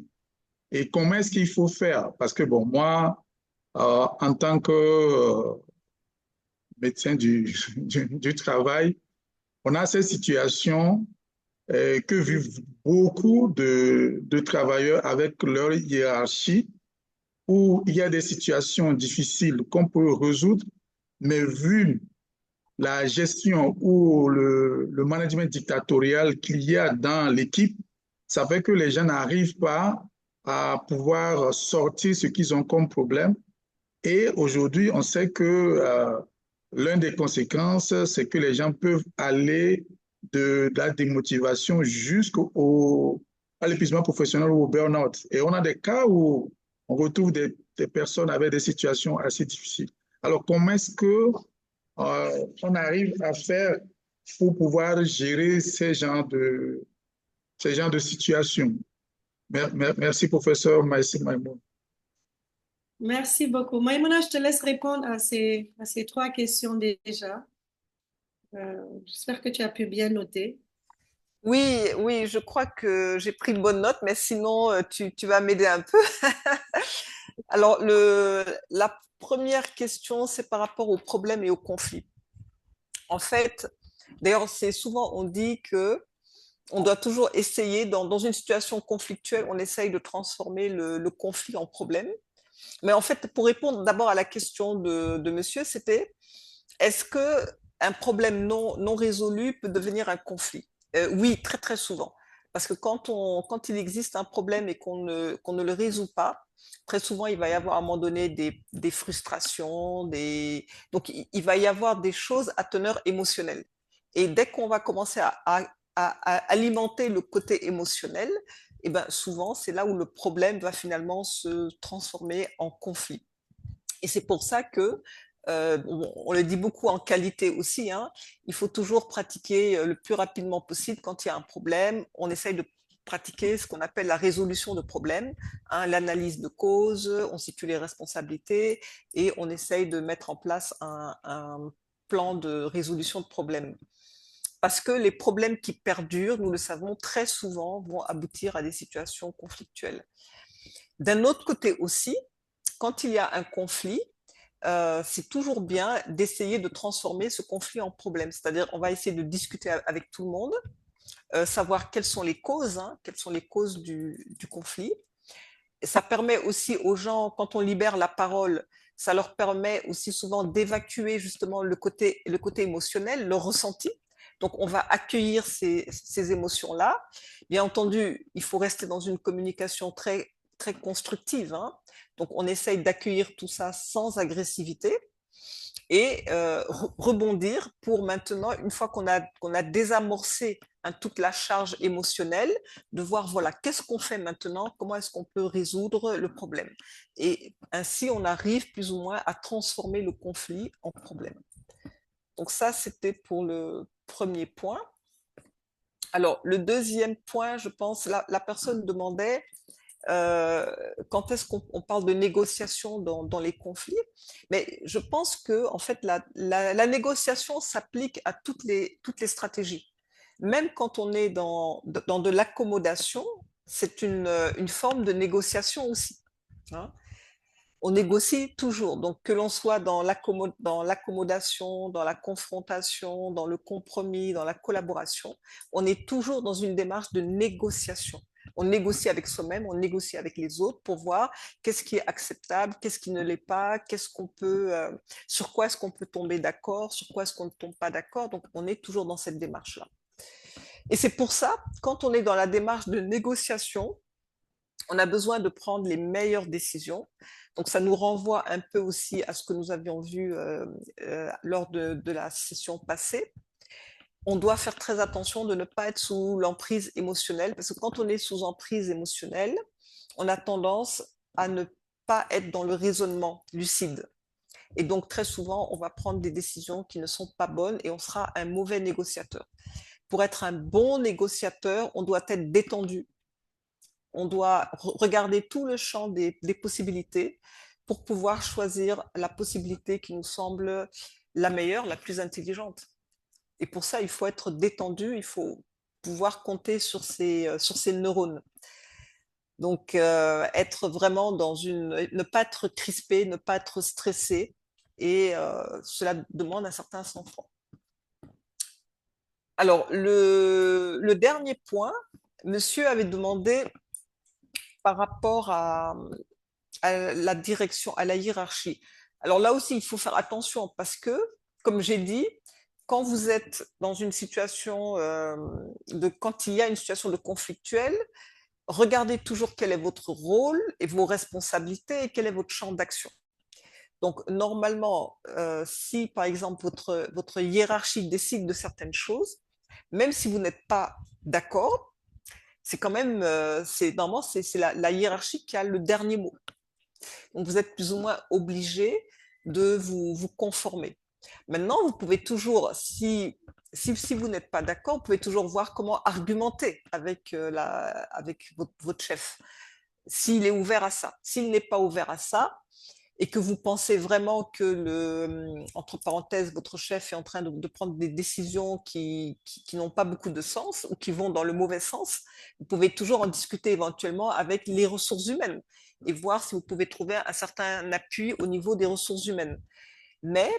[SPEAKER 9] Et comment est-ce qu'il faut faire? Parce que bon, moi, en tant que médecin du travail, on a cette situation que vivent beaucoup de travailleurs avec leur hiérarchie, où il y a des situations difficiles qu'on peut résoudre, mais vu la gestion ou le management dictatorial qu'il y a dans l'équipe, ça fait que les gens n'arrivent pas à pouvoir sortir ce qu'ils ont comme problème. Et aujourd'hui, on sait que l'une des conséquences, c'est que les gens peuvent aller de la démotivation à l'épuisement professionnel ou au burn-out. Et on a des cas où on retrouve des personnes avec des situations assez difficiles. Alors, comment est-ce que on arrive à faire pour pouvoir gérer ces genres de situations? Merci, professeur Maïssi Maïmoun.
[SPEAKER 1] Merci beaucoup. Maïmouna, je te laisse répondre à ces trois questions déjà. J'espère que tu as pu bien noter.
[SPEAKER 2] Oui, je crois que j'ai pris de bonnes notes, mais sinon, tu vas m'aider un peu. Alors, la première question, c'est par rapport aux problèmes et aux conflits. En fait, d'ailleurs, c'est souvent, on dit que on doit toujours essayer, dans une situation conflictuelle, on essaye de transformer le conflit en problème. Mais en fait, pour répondre d'abord à la question de monsieur, c'était, est-ce qu'un problème non résolu peut devenir un conflit? Oui, très, très souvent. Parce que quand il existe un problème et qu'on ne le résout pas, très souvent, il va y avoir à un moment donné des frustrations, donc il va y avoir des choses à teneur émotionnelle. Et dès qu'on va commencer à alimenter le côté émotionnel, et ben souvent, c'est là où le problème va finalement se transformer en conflit. Et c'est pour ça que, on le dit beaucoup en qualité aussi, hein, il faut toujours pratiquer le plus rapidement possible quand il y a un problème. On essaye de pratiquer ce qu'on appelle la résolution de problèmes, hein, l'analyse de causes, on situe les responsabilités et on essaye de mettre en place un plan de résolution de problèmes. Parce que les problèmes qui perdurent, nous le savons, très souvent vont aboutir à des situations conflictuelles. D'un autre côté aussi, quand il y a un conflit, c'est toujours bien d'essayer de transformer ce conflit en problème. C'est-à-dire, on va essayer de discuter avec tout le monde, savoir quelles sont les causes, hein, quelles sont les causes du conflit. Et ça permet aussi aux gens, quand on libère la parole, ça leur permet aussi souvent d'évacuer justement le côté émotionnel, le ressenti. Donc, on va accueillir ces émotions-là. Bien entendu, il faut rester dans une communication très, très constructive, hein. Donc, on essaye d'accueillir tout ça sans agressivité et rebondir pour maintenant, une fois qu'on a désamorcé toute la charge émotionnelle, de voir, voilà, qu'est-ce qu'on fait maintenant, comment est-ce qu'on peut résoudre le problème. Et ainsi, on arrive plus ou moins à transformer le conflit en problème. Donc ça, c'était pour le premier point. Alors, le deuxième point, je pense, la personne demandait quand est-ce qu'on parle de négociation dans les conflits, mais je pense que en fait la négociation s'applique à toutes les stratégies. Même quand on est dans de l'accommodation, c'est une forme de négociation aussi, hein. On négocie toujours, donc que l'on soit dans l'accommodation, dans la confrontation, dans le compromis, dans la collaboration, on est toujours dans une démarche de négociation. On négocie avec soi-même, on négocie avec les autres pour voir qu'est-ce qui est acceptable, qu'est-ce qui ne l'est pas, sur quoi est-ce qu'on peut tomber d'accord, sur quoi est-ce qu'on ne tombe pas d'accord. Donc, on est toujours dans cette démarche-là. Et c'est pour ça, quand on est dans la démarche de négociation, on a besoin de prendre les meilleures décisions. Donc, ça nous renvoie un peu aussi à ce que nous avions vu lors de la session passée. On doit faire très attention de ne pas être sous l'emprise émotionnelle, parce que quand on est sous emprise émotionnelle, on a tendance à ne pas être dans le raisonnement lucide. Et donc, très souvent, on va prendre des décisions qui ne sont pas bonnes et on sera un mauvais négociateur. Pour être un bon négociateur, on doit être détendu. On doit regarder tout le champ des possibilités pour pouvoir choisir la possibilité qui nous semble la meilleure, la plus intelligente. Et pour ça, il faut être détendu, il faut pouvoir compter sur ses neurones. Donc, être vraiment ne pas être crispé, ne pas être stressé, et cela demande un certain sang-froid. Alors, le dernier point, monsieur avait demandé par rapport à la direction, à la hiérarchie. Alors là aussi, il faut faire attention parce que, comme j'ai dit, quand vous êtes dans une situation quand il y a une situation de conflictuelle, regardez toujours quel est votre rôle et vos responsabilités et quel est votre champ d'action. Donc, normalement, si par exemple votre hiérarchie décide de certaines choses, même si vous n'êtes pas d'accord, c'est quand même, normalement, c'est la hiérarchie qui a le dernier mot. Donc, vous êtes plus ou moins obligé de vous conformer. Maintenant, vous pouvez toujours, si vous n'êtes pas d'accord, vous pouvez toujours voir comment argumenter avec votre chef, s'il est ouvert à ça. S'il n'est pas ouvert à ça, et que vous pensez vraiment que, entre parenthèses, votre chef est en train de prendre des décisions qui n'ont pas beaucoup de sens ou qui vont dans le mauvais sens, vous pouvez toujours en discuter éventuellement avec les ressources humaines et voir si vous pouvez trouver un certain appui au niveau des ressources humaines. Mais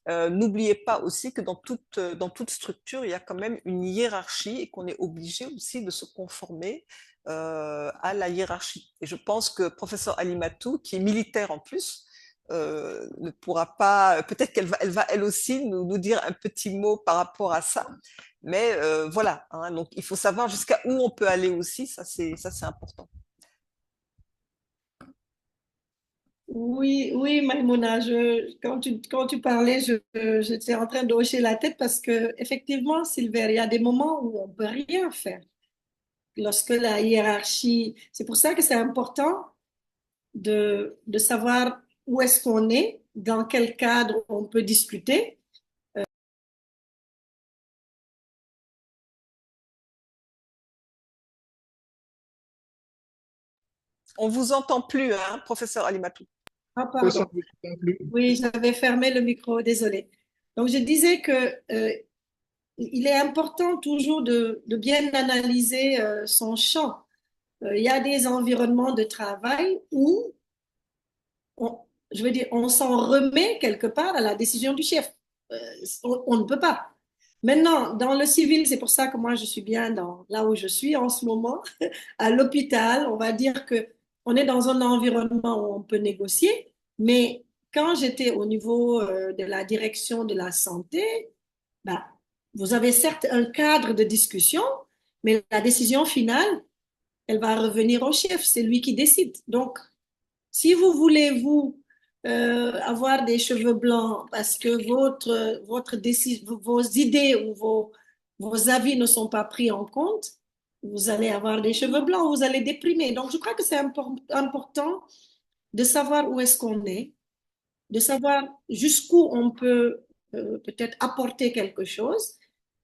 [SPEAKER 2] n'oubliez pas aussi que dans toute structure, il y a quand même une hiérarchie et qu'on est obligé aussi de se conformer à la hiérarchie. Et je pense que professeur Alimatou, qui est militaire en plus, ne pourra pas, peut-être qu'elle va elle aussi nous dire un petit mot par rapport à ça, Mais voilà, hein, donc il faut savoir jusqu'à où on peut aller aussi, ça c'est important.
[SPEAKER 1] Oui, oui, Maïmouna, quand tu parlais, j'étais en train de hocher la tête parce que, effectivement, Sylvain, il y a des moments où on peut rien faire. Lorsque la hiérarchie, c'est pour ça que c'est important de savoir où est-ce qu'on est, dans quel cadre on peut discuter.
[SPEAKER 2] On vous entend plus, hein, professeur Alimatou.
[SPEAKER 1] Ah, pardon. Oui, j'avais fermé le micro, désolé. Donc, je disais que il est important toujours de bien analyser son champ. Il y a des environnements de travail où je veux dire, on s'en remet quelque part à la décision du chef. On ne peut pas. Maintenant, dans le civil, c'est pour ça que moi, je suis bien là où je suis en ce moment, à l'hôpital. On va dire que on est dans un environnement où on peut négocier, mais quand j'étais au niveau de la direction de la santé, bah, vous avez certes un cadre de discussion, mais la décision finale, elle va revenir au chef. C'est lui qui décide. Donc, si vous voulez, vous, avoir des cheveux blancs parce que votre décision, vos idées ou vos avis ne sont pas pris en compte, vous allez avoir des cheveux blancs, vous allez déprimer. Donc, je crois que c'est important de savoir où est-ce qu'on est, de savoir jusqu'où on peut peut-être apporter quelque chose,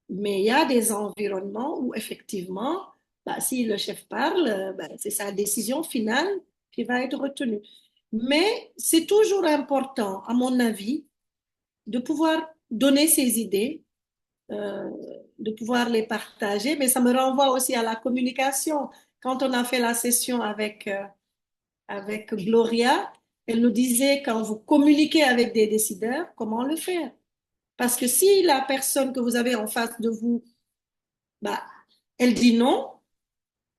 [SPEAKER 1] mais il y a des environnements où effectivement, bah, si le chef parle, bah, c'est sa décision finale qui va être retenue. Mais c'est toujours important, à mon avis, de pouvoir donner ses idées, euh, de pouvoir les partager, mais ça me renvoie aussi à la communication. Quand on a fait la session avec Gloria, elle nous disait, quand vous communiquez avec des décideurs, comment le faire? Parce que si la personne que vous avez en face de vous, bah, elle dit non,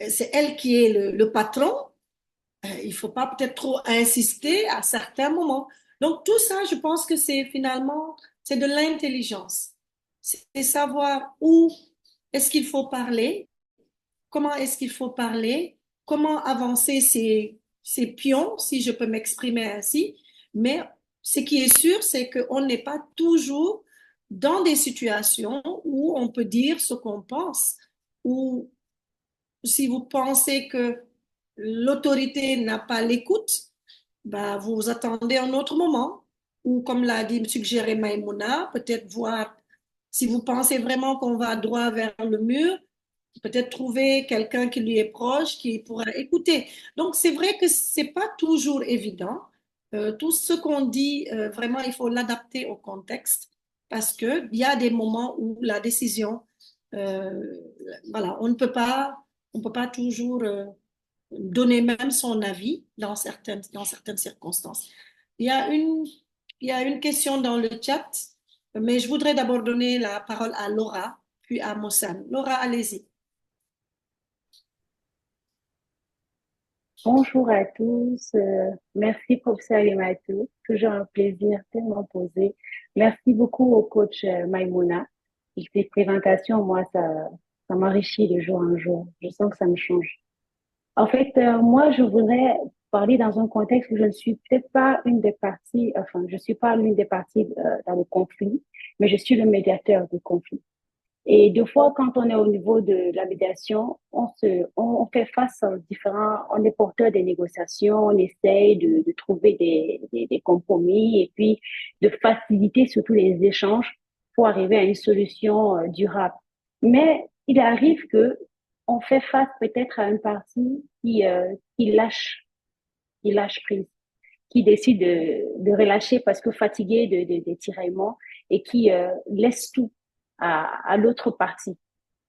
[SPEAKER 1] c'est elle qui est le patron, il ne faut pas peut-être trop insister à certains moments. Donc tout ça, je pense que c'est finalement, c'est de l'intelligence. C'est savoir où est-ce qu'il faut parler, comment est-ce qu'il faut parler, comment avancer ces pions, si je peux m'exprimer ainsi. Mais ce qui est sûr, c'est qu'on n'est pas toujours dans des situations où on peut dire ce qu'on pense, ou si vous pensez que l'autorité n'a pas l'écoute, bah, vous attendez un autre moment. Ou comme l'a dit suggéré Maïmouna, peut-être voir si vous pensez vraiment qu'on va droit vers le mur, peut-être trouver quelqu'un qui lui est proche, qui pourra écouter. Donc, c'est vrai que c'est pas toujours évident. Tout ce qu'on dit, vraiment, il faut l'adapter au contexte parce qu'il y a des moments où la décision, euh, voilà, on peut pas toujours donner même son avis dans certaines circonstances. Il y a une, il y a une question dans le chat, mais je voudrais d'abord donner la parole à Laura, puis à Mossane. Laura, allez-y.
[SPEAKER 10] Bonjour à tous. Merci, professeur Alimatou. Toujours un plaisir tellement posé. Merci beaucoup au coach Maïmouna. Et ces présentations, moi, ça m'enrichit de jour en jour. Je sens que ça me change. En fait, moi, je voudrais parler dans un contexte où je ne suis peut-être pas une des parties, enfin, je suis pas l'une des parties dans le conflit, mais je suis le médiateur du conflit. Et deux fois, quand on est au niveau de la médiation, on fait face aux différents, on est porteur des négociations, on essaye de trouver des compromis et puis de faciliter surtout les échanges pour arriver à une solution durable. Mais il arrive que on fait face peut-être à une partie qui lâche prise, qui décide de relâcher parce que fatigué des tiraillements et qui laisse tout à l'autre partie.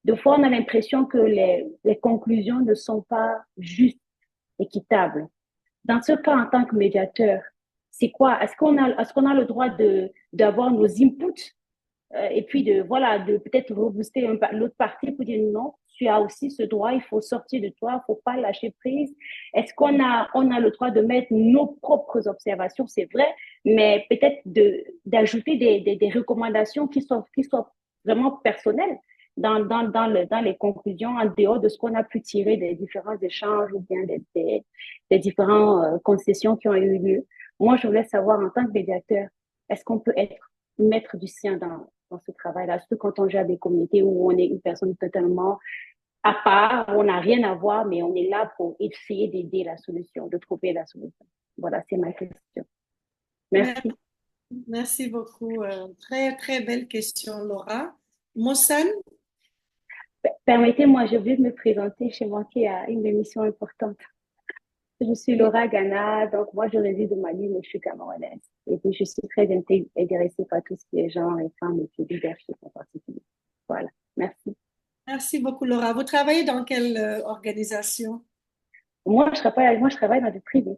[SPEAKER 10] Des fois, on a l'impression que les conclusions ne sont pas justes, équitables. Dans ce cas, en tant que médiateur, c'est quoi? Est-ce qu'on a le droit d'avoir nos inputs et puis de peut-être rebooster l'autre partie pour dire non, tu as aussi ce droit, il faut sortir de toi, il faut pas lâcher prise. Est-ce on a le droit de mettre nos propres observations, c'est vrai, mais peut-être d'ajouter des recommandations qui soient vraiment personnelles. dans les conclusions, en dehors de ce qu'on a pu tirer des différents échanges ou bien des différentes concessions qui ont eu lieu. Moi, je voulais savoir, en tant que médiateur, est-ce qu'on peut être maître du sien dans ce travail-là, surtout quand on gère des communautés où on est une personne totalement à part, on n'a rien à voir, mais on est là pour essayer d'aider la solution, de trouver la solution. Voilà, c'est ma question. Merci.
[SPEAKER 1] Merci beaucoup. Très, très belle question, Laura. Moussan?
[SPEAKER 10] Permettez-moi, j'ai oublié de me présenter. J'ai manqué à une émission importante. Je suis Laura Ghana, donc moi je réside au Mali, mais je suis camerounaise. Et puis je suis très intéressée par tout ce qui est genre et femmes et puis leadership en particulier. Voilà, merci.
[SPEAKER 1] Merci beaucoup, Laura. Vous travaillez dans quelle organisation?
[SPEAKER 10] Moi, je travaille dans le privé.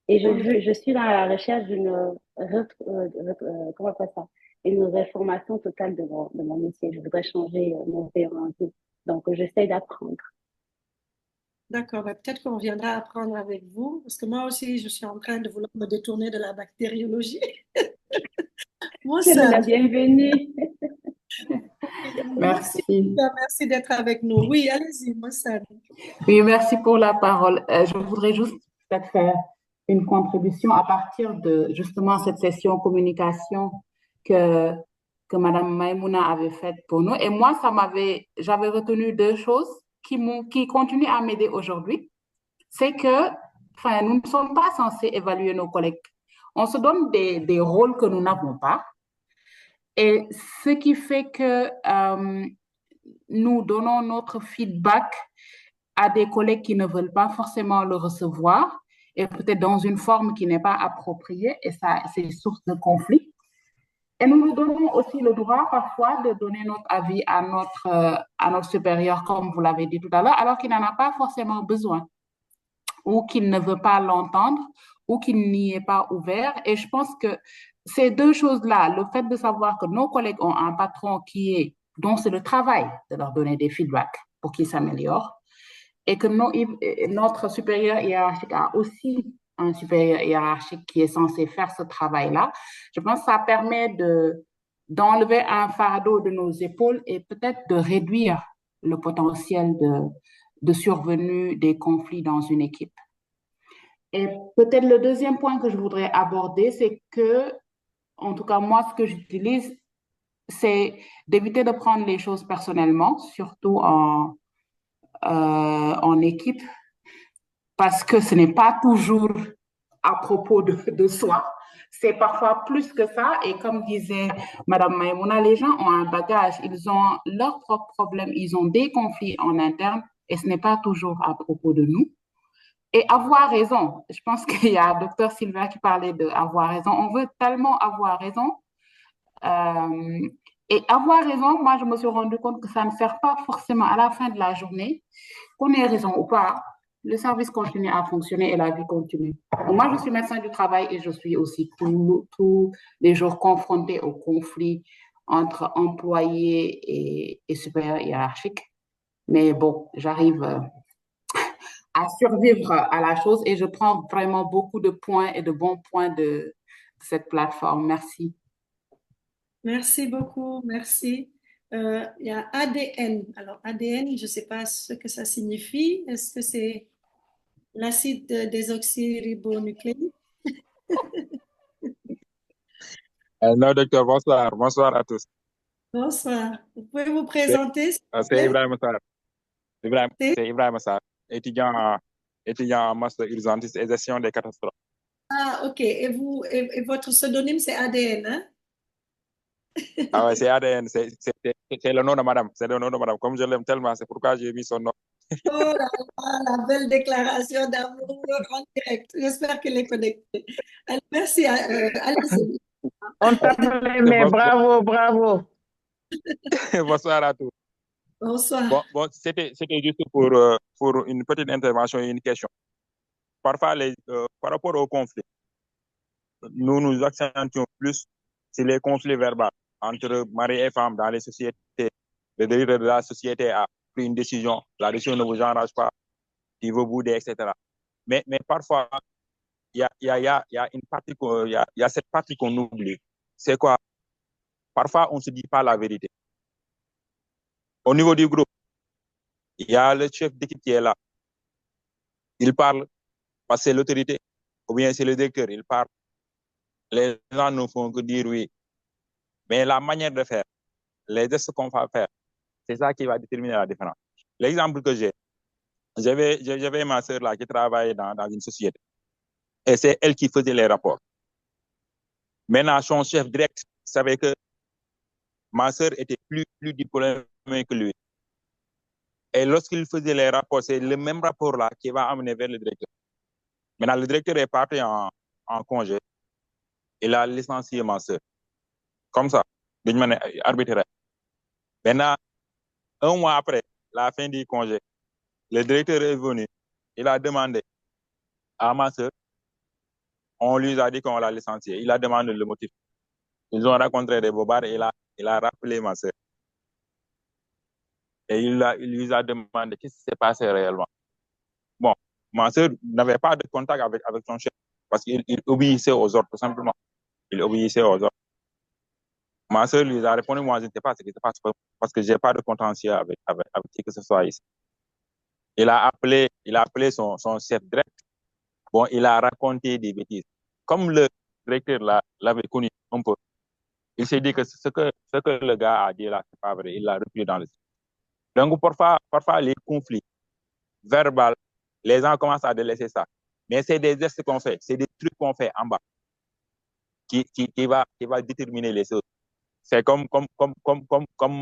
[SPEAKER 10] Et je suis dans la recherche d'une comment on appelle ça? Une réformation totale de mon métier. Je voudrais changer mon environnement. Donc, j'essaie d'apprendre.
[SPEAKER 1] D'accord, ben, peut-être qu'on viendra apprendre avec vous, parce que moi aussi, je suis en train de vouloir me détourner de la bactériologie.
[SPEAKER 10] C'est la bienvenue.
[SPEAKER 5] Merci.
[SPEAKER 1] Merci d'être avec nous. Oui, allez-y, Moussan.
[SPEAKER 5] Oui, merci pour la parole. Je voudrais juste peut-être faire une contribution à partir de justement cette session communication que Madame Maïmouna avait faite pour nous. Et moi, j'avais retenu deux choses qui continuent à m'aider aujourd'hui. C'est que, enfin, nous ne sommes pas censés évaluer nos collègues. On se donne des rôles que nous n'avons pas. Et ce qui fait que nous donnons notre feedback à des collègues qui ne veulent pas forcément le recevoir et peut-être dans une forme qui n'est pas appropriée, et ça, c'est source de conflit. Et nous nous donnons aussi le droit parfois de donner notre avis à notre supérieur, comme vous l'avez dit tout à l'heure, alors qu'il n'en a pas forcément besoin, ou qu'il ne veut pas l'entendre, ou qu'il n'y est pas ouvert. Et je pense que ces deux choses-là, le fait de savoir que nos collègues ont un patron dont c'est le travail de leur donner des feedbacks pour qu'ils s'améliorent, et que notre supérieur hiérarchique a aussi un supérieur hiérarchique qui est censé faire ce travail-là, je pense que ça permet d'enlever un fardeau de nos épaules et peut-être de réduire le potentiel de survenue des conflits dans une équipe. Et peut-être le deuxième point que je voudrais aborder, c'est que, en tout cas, moi, ce que j'utilise, c'est d'éviter de prendre les choses personnellement, surtout en équipe, parce que ce n'est pas toujours à propos de soi. C'est parfois plus que ça. Et comme disait Madame Maïmouna, les gens ont un bagage, ils ont leurs propres problèmes, ils ont des conflits en interne et ce n'est pas toujours à propos de nous. Et avoir raison, je pense qu'il y a Dr Sylvia qui parlait d'avoir raison. On veut tellement avoir raison. Et avoir raison, moi, je me suis rendu compte que ça ne sert pas forcément à la fin de la journée, qu'on ait raison ou pas. Le service continue à fonctionner et la vie continue. Moi, je suis médecin du travail et je suis aussi tous les jours confrontée au conflit entre employés et supérieurs hiérarchiques. Mais bon, j'arrive à survivre à la chose et je prends vraiment beaucoup de points et de bons points de cette plateforme. Merci.
[SPEAKER 1] Merci beaucoup, merci. Il y a ADN. Alors, ADN, je ne sais pas ce que ça signifie. Est-ce que c'est l'acide désoxyribonucléique?
[SPEAKER 11] Non, docteur, bonsoir. Bonsoir à tous.
[SPEAKER 1] Bonsoir. Vous pouvez vous présenter, s'il vous
[SPEAKER 11] C'est
[SPEAKER 1] plaît?
[SPEAKER 11] Ibrahim Sarr. C'est Ibrahim Sarr, étudiant en master urgentiste et gestion des catastrophes.
[SPEAKER 1] Ah, ok. Et votre pseudonyme, c'est ADN, hein?
[SPEAKER 11] Ah ouais, c'est ADN, c'est le nom de madame. C'est le nom de madame. Comme je l'aime tellement, c'est pourquoi j'ai mis son nom.
[SPEAKER 1] Oh là là, la belle déclaration d'amour en direct. J'espère qu'elle est connectée. Merci. Allez-y.
[SPEAKER 6] On t'appelait, mais bravo, bravo.
[SPEAKER 11] Bonsoir à tous.
[SPEAKER 1] Bonsoir.
[SPEAKER 11] Bon, c'était juste pour une petite intervention et une question. Parfois, par rapport au conflit, nous nous accentuons plus sur les conflits verbaux entre mari et femme dans les sociétés. Le leader de la société a pris une décision, la décision ne vous enrage pas, il veut bouder, etc. Mais parfois, il y a une partie, il y a cette partie qu'on oublie. C'est quoi? Parfois, on ne se dit pas la vérité. Au niveau du groupe, il y a le chef d'équipe qui est là. Il parle parce que c'est l'autorité, ou bien c'est le directeur, il parle. Les gens ne font que dire oui. Mais la manière de faire, les gestes qu'on va faire, c'est ça qui va déterminer la différence. L'exemple que j'ai, j'avais ma sœur là qui travaillait dans une société. Et c'est elle qui faisait les rapports. Maintenant, son chef direct savait que ma sœur était plus diplômée que lui. Et lorsqu'il faisait les rapports, c'est le même rapport-là qui va amener vers le directeur. Maintenant, le directeur est parti en congé. Il a licencié ma sœur. Comme ça, d'une manière arbitraire. Maintenant, un mois après la fin du congé, le directeur est venu. Il a demandé à ma sœur, on lui a dit qu'on l'a licencié. Il a demandé le motif. Ils ont rencontré des bobards et il a rappelé ma sœur. Et il lui a demandé qu'est-ce qui s'est passé réellement. Bon, ma sœur n'avait pas de contact avec son chef parce qu'il obéissait aux ordres, tout simplement. Il obéissait aux ordres. Ma sœur lui a répondu, moi, je ne sais pas ce qui se passe parce que je n'ai pas de contentieux avec qui que ce soit ici. Il a appelé son chef direct. Bon, il a raconté des bêtises. Comme le directeur l'avait connu un peu, il s'est dit que ce que le gars a dit là, c'est pas vrai. Il l'a repris dans le site. Donc, parfois, les conflits verbaux, les gens commencent à délaisser ça. Mais c'est des gestes qu'on fait, c'est des trucs qu'on fait en bas qui va déterminer les choses. C'est comme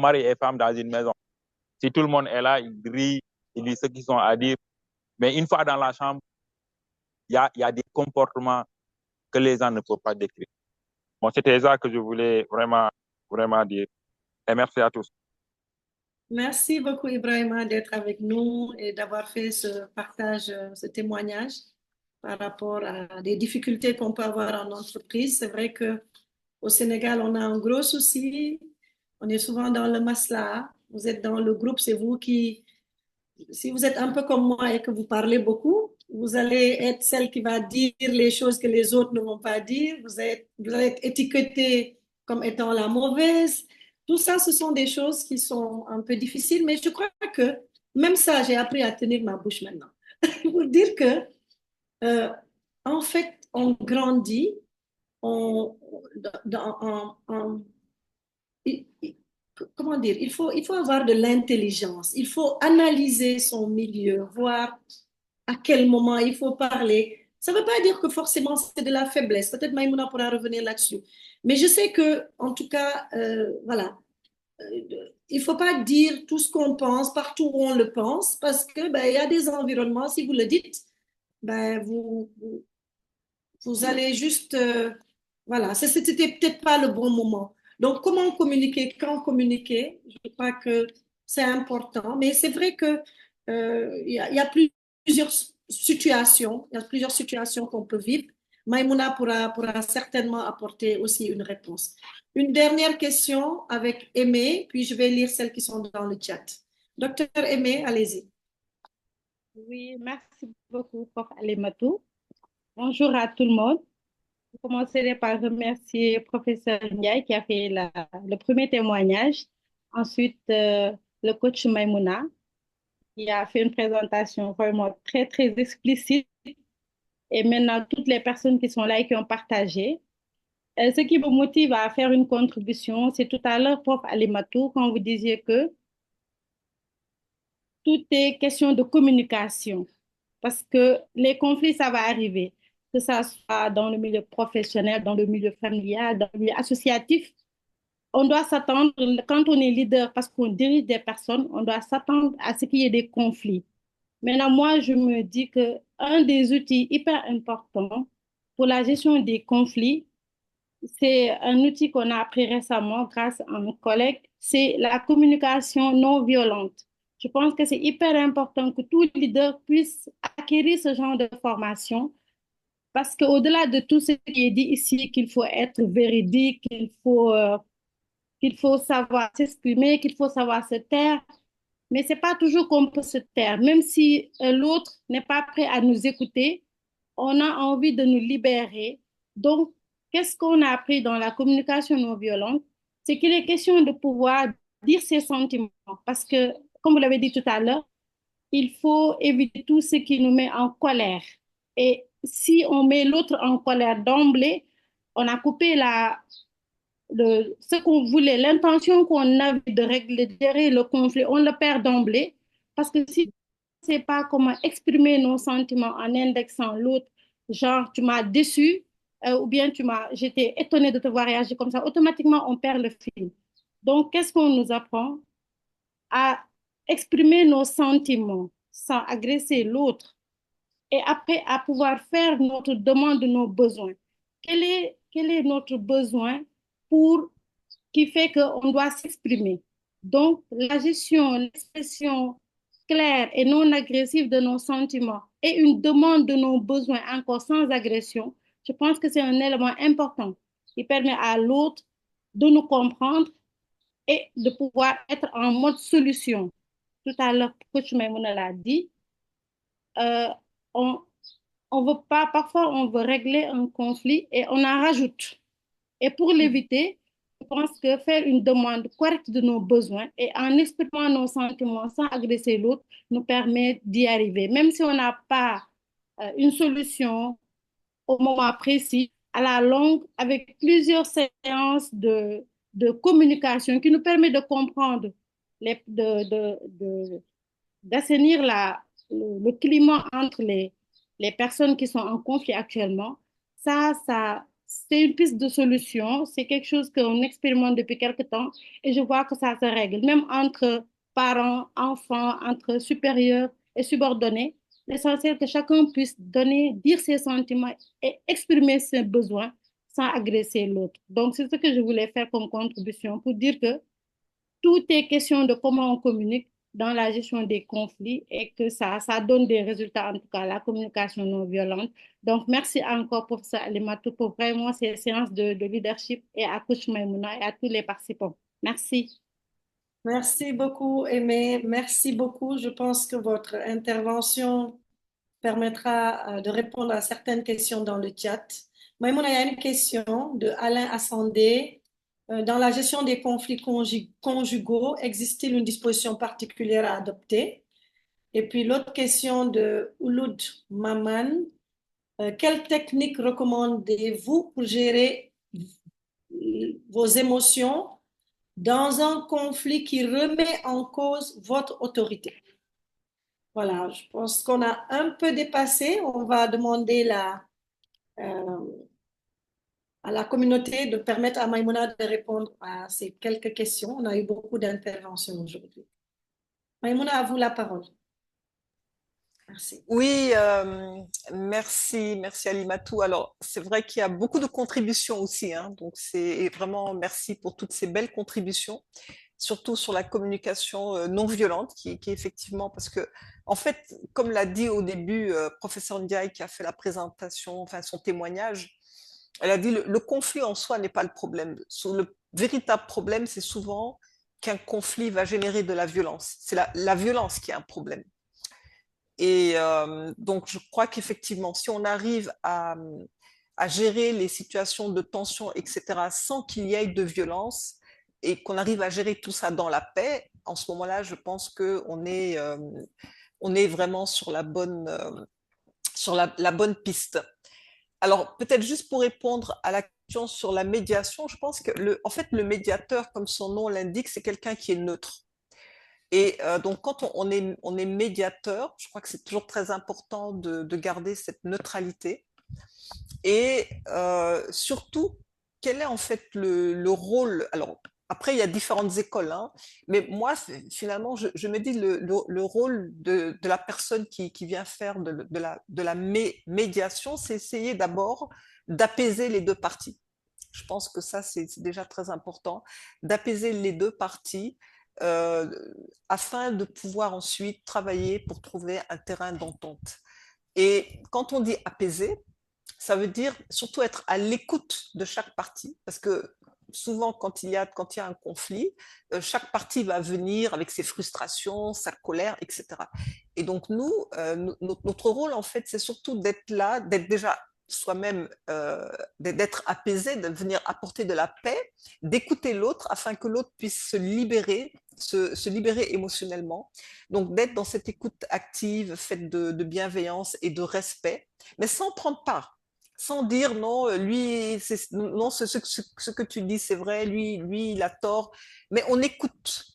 [SPEAKER 11] mari et femme dans une maison. Si tout le monde est là, ils rient, ils disent ce qu'ils ont à dire. Mais une fois dans la chambre, il y a des comportements que les gens ne peuvent pas décrire. Bon, c'était ça que je voulais vraiment, vraiment dire. Et merci à tous.
[SPEAKER 1] Merci beaucoup, Ibrahima, d'être avec nous et d'avoir fait ce partage, ce témoignage par rapport à des difficultés qu'on peut avoir en entreprise. C'est vrai qu'au Sénégal, on a un gros souci. On est souvent dans le masla. Vous êtes dans le groupe, c'est vous qui... Si vous êtes un peu comme moi et que vous parlez beaucoup, vous allez être celle qui va dire les choses que les autres ne vont pas dire. Vous allez être étiquetée comme étant la mauvaise. Tout ça, ce sont des choses qui sont un peu difficiles, mais je crois que même ça, j'ai appris à tenir ma bouche maintenant. Pour dire que, en fait, on grandit, comment dire, il faut avoir de l'intelligence, il faut analyser son milieu, voir à quel moment il faut parler. Ça ne veut pas dire que forcément c'est de la faiblesse. Peut-être Maïmouna pourra revenir là-dessus. Mais je sais que, en tout cas, voilà, il ne faut pas dire tout ce qu'on pense partout où on le pense, parce que il y a des environnements, si vous le dites, vous allez juste, voilà, c'était peut-être pas le bon moment. Donc, comment communiquer, quand communiquer, je crois que c'est important. Mais c'est vrai que y a plusieurs situations, il y a plusieurs situations qu'on peut vivre. Maïmouna pourra certainement apporter aussi une réponse. Une dernière question avec Aimé, puis je vais lire celles qui sont dans le chat. Docteur Aimé, allez-y.
[SPEAKER 12] Oui, merci beaucoup, Prof. Alimatou. Bonjour à tout le monde. Je commencerai par remercier professeur Ndiaye qui a fait le premier témoignage. Ensuite, le coach Maïmouna qui a fait une présentation vraiment très, très explicite. Et maintenant, toutes les personnes qui sont là et qui ont partagé. Ce qui me motive à faire une contribution, c'est tout à l'heure, prof. Alimatou, quand vous disiez que tout est question de communication. Parce que les conflits, ça va arriver. Que ça soit dans le milieu professionnel, dans le milieu familial, dans le milieu associatif. On doit s'attendre, quand on est leader, parce qu'on dirige des personnes, on doit s'attendre à ce qu'il y ait des conflits. Maintenant, moi, je me dis qu'un des outils hyper importants pour la gestion des conflits, c'est un outil qu'on a appris récemment grâce à un collègue, c'est la communication non violente. Je pense que c'est hyper important que tout leader puisse acquérir ce genre de formation parce qu'au-delà de tout ce qui est dit ici, qu'il faut être véridique, qu'il faut savoir s'exprimer, qu'il faut savoir se taire, mais ce n'est pas toujours qu'on peut se taire. Même si l'autre n'est pas prêt à nous écouter, on a envie de nous libérer. Donc, qu'est-ce qu'on a appris dans la communication non violente? C'est qu'il est question de pouvoir dire ses sentiments. Parce que, comme vous l'avez dit tout à l'heure, il faut éviter tout ce qui nous met en colère. Et si on met l'autre en colère d'emblée, on a coupé ce qu'on voulait, l'intention qu'on avait de régler, de gérer le conflit, on le perd d'emblée. Parce que si on ne sait pas comment exprimer nos sentiments en indexant l'autre, genre tu m'as déçu, ou bien j'étais étonnée de te voir réagir comme ça, automatiquement on perd le fil. Donc, qu'est-ce qu'on nous apprend? À exprimer nos sentiments sans agresser l'autre et après à pouvoir faire notre demande de nos besoins. Quel est notre besoin qui fait qu'on doit s'exprimer? Donc, la gestion, l'expression claire et non agressive de nos sentiments et une demande de nos besoins encore sans agression, je pense que c'est un élément important qui permet à l'autre de nous comprendre et de pouvoir être en mode solution. Tout à l'heure, Coach Maimouna l'a dit, euh, on, on veut pas, parfois on veut régler un conflit et on en rajoute. Et pour l'éviter, je pense que faire une demande correcte de nos besoins et en exprimant nos sentiments sans agresser l'autre nous permet d'y arriver. Même si on n'a pas une solution au moment précis, à la longue, avec plusieurs séances de communication qui nous permet de comprendre, d'assainir le climat entre les personnes qui sont en conflit actuellement. C'est une piste de solution, c'est quelque chose qu'on expérimente depuis quelque temps et je vois que ça se règle, même entre parents, enfants, entre supérieurs et subordonnés. L'essentiel est que chacun puisse dire ses sentiments et exprimer ses besoins sans agresser l'autre. Donc, c'est ce que je voulais faire comme contribution pour dire que tout est question de comment on communique dans la gestion des conflits et que ça donne des résultats, en tout cas la communication non violente. Donc, merci encore, professeur Alimatou, pour vraiment ces séances de leadership et à Coach Maimouna et à tous les participants. Merci.
[SPEAKER 1] Merci beaucoup, Aimé. Merci beaucoup. Je pense que votre intervention permettra de répondre à certaines questions dans le chat. Maimouna, il y a une question de Alain Assandé. Dans la gestion des conflits conjugaux, existe-t-il une disposition particulière à adopter? Et puis l'autre question de Ouloud Maman. Quelle technique recommandez-vous pour gérer vos émotions dans un conflit qui remet en cause votre autorité? Voilà, je pense qu'on a un peu dépassé. On va demander à la communauté de permettre à Maïmouna de répondre à ces quelques questions. On a eu beaucoup d'interventions aujourd'hui. Maïmouna, à vous la parole. Merci.
[SPEAKER 2] Oui, merci Alimatou. Alors, c'est vrai qu'il y a beaucoup de contributions aussi, hein, donc c'est vraiment merci pour toutes ces belles contributions, surtout sur la communication non violente, qui est effectivement, parce que, en fait, comme l'a dit au début professeur Ndiaye qui a fait la présentation, enfin son témoignage, elle a dit le conflit en soi n'est pas le problème. Le véritable problème, c'est souvent qu'un conflit va générer de la violence. C'est la violence qui est un problème. Et donc, je crois qu'effectivement, si on arrive à gérer les situations de tension, etc., sans qu'il y ait de violence, et qu'on arrive à gérer tout ça dans la paix, en ce moment-là, je pense qu'on est, on est vraiment sur la bonne piste. Alors, peut-être juste pour répondre à la question sur la médiation, je pense que en fait, le médiateur, comme son nom l'indique, c'est quelqu'un qui est neutre. Et donc, quand on est médiateur, je crois que c'est toujours très important de garder cette neutralité. Et surtout, quel est en fait le rôle? Alors, après, il y a différentes écoles, hein, mais moi, finalement, je me dis le rôle de la personne qui vient faire de la médiation, c'est essayer d'abord d'apaiser les deux parties. Je pense que ça, c'est déjà très important, d'apaiser les deux parties afin de pouvoir ensuite travailler pour trouver un terrain d'entente. Et quand on dit apaiser, ça veut dire surtout être à l'écoute de chaque partie, parce que souvent quand il y a un conflit, chaque partie va venir avec ses frustrations, sa colère, etc. Et donc nous, notre rôle en fait, c'est surtout d'être là, d'être déjà soi-même, d'être apaisé, de venir apporter de la paix, d'écouter l'autre afin que l'autre puisse se libérer émotionnellement. Donc d'être dans cette écoute active, faite de bienveillance et de respect, mais sans prendre part, sans dire non, lui, non, ce que tu dis, c'est vrai, lui, il a tort. Mais on écoute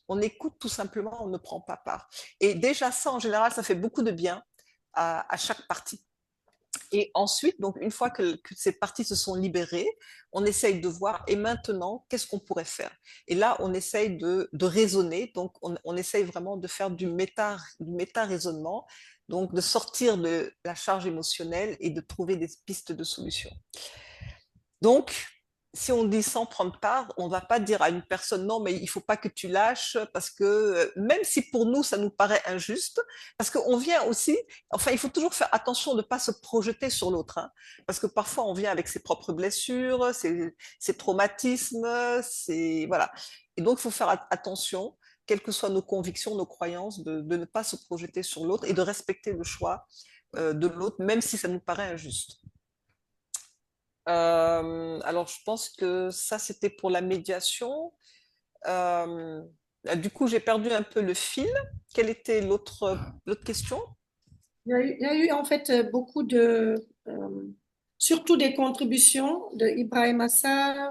[SPEAKER 2] tout simplement, on ne prend pas part. Et déjà ça, en général, ça fait beaucoup de bien à chaque partie. Et ensuite, donc, une fois que ces parties se sont libérées, on essaye de voir, et maintenant, qu'est-ce qu'on pourrait faire? Et là, on essaye de raisonner, donc on essaye vraiment de faire du méta-raisonnement, donc de sortir de la charge émotionnelle et de trouver des pistes de solution. Donc, si on dit sans prendre part, on ne va pas dire à une personne non, mais il ne faut pas que tu lâches, parce que même si pour nous ça nous paraît injuste, parce qu'on vient aussi, enfin il faut toujours faire attention de ne pas se projeter sur l'autre, hein, parce que parfois on vient avec ses propres blessures, ses traumatismes, voilà. Et donc il faut faire attention, quelles que soient nos convictions, nos croyances, de ne pas se projeter sur l'autre et de respecter le choix de l'autre, même si ça nous paraît injuste. Alors, je pense que ça, c'était pour la médiation. Du coup, j'ai perdu un peu le fil. Quelle était l'autre question?
[SPEAKER 1] Il y a eu en fait beaucoup surtout des contributions de Ibrahim Assar.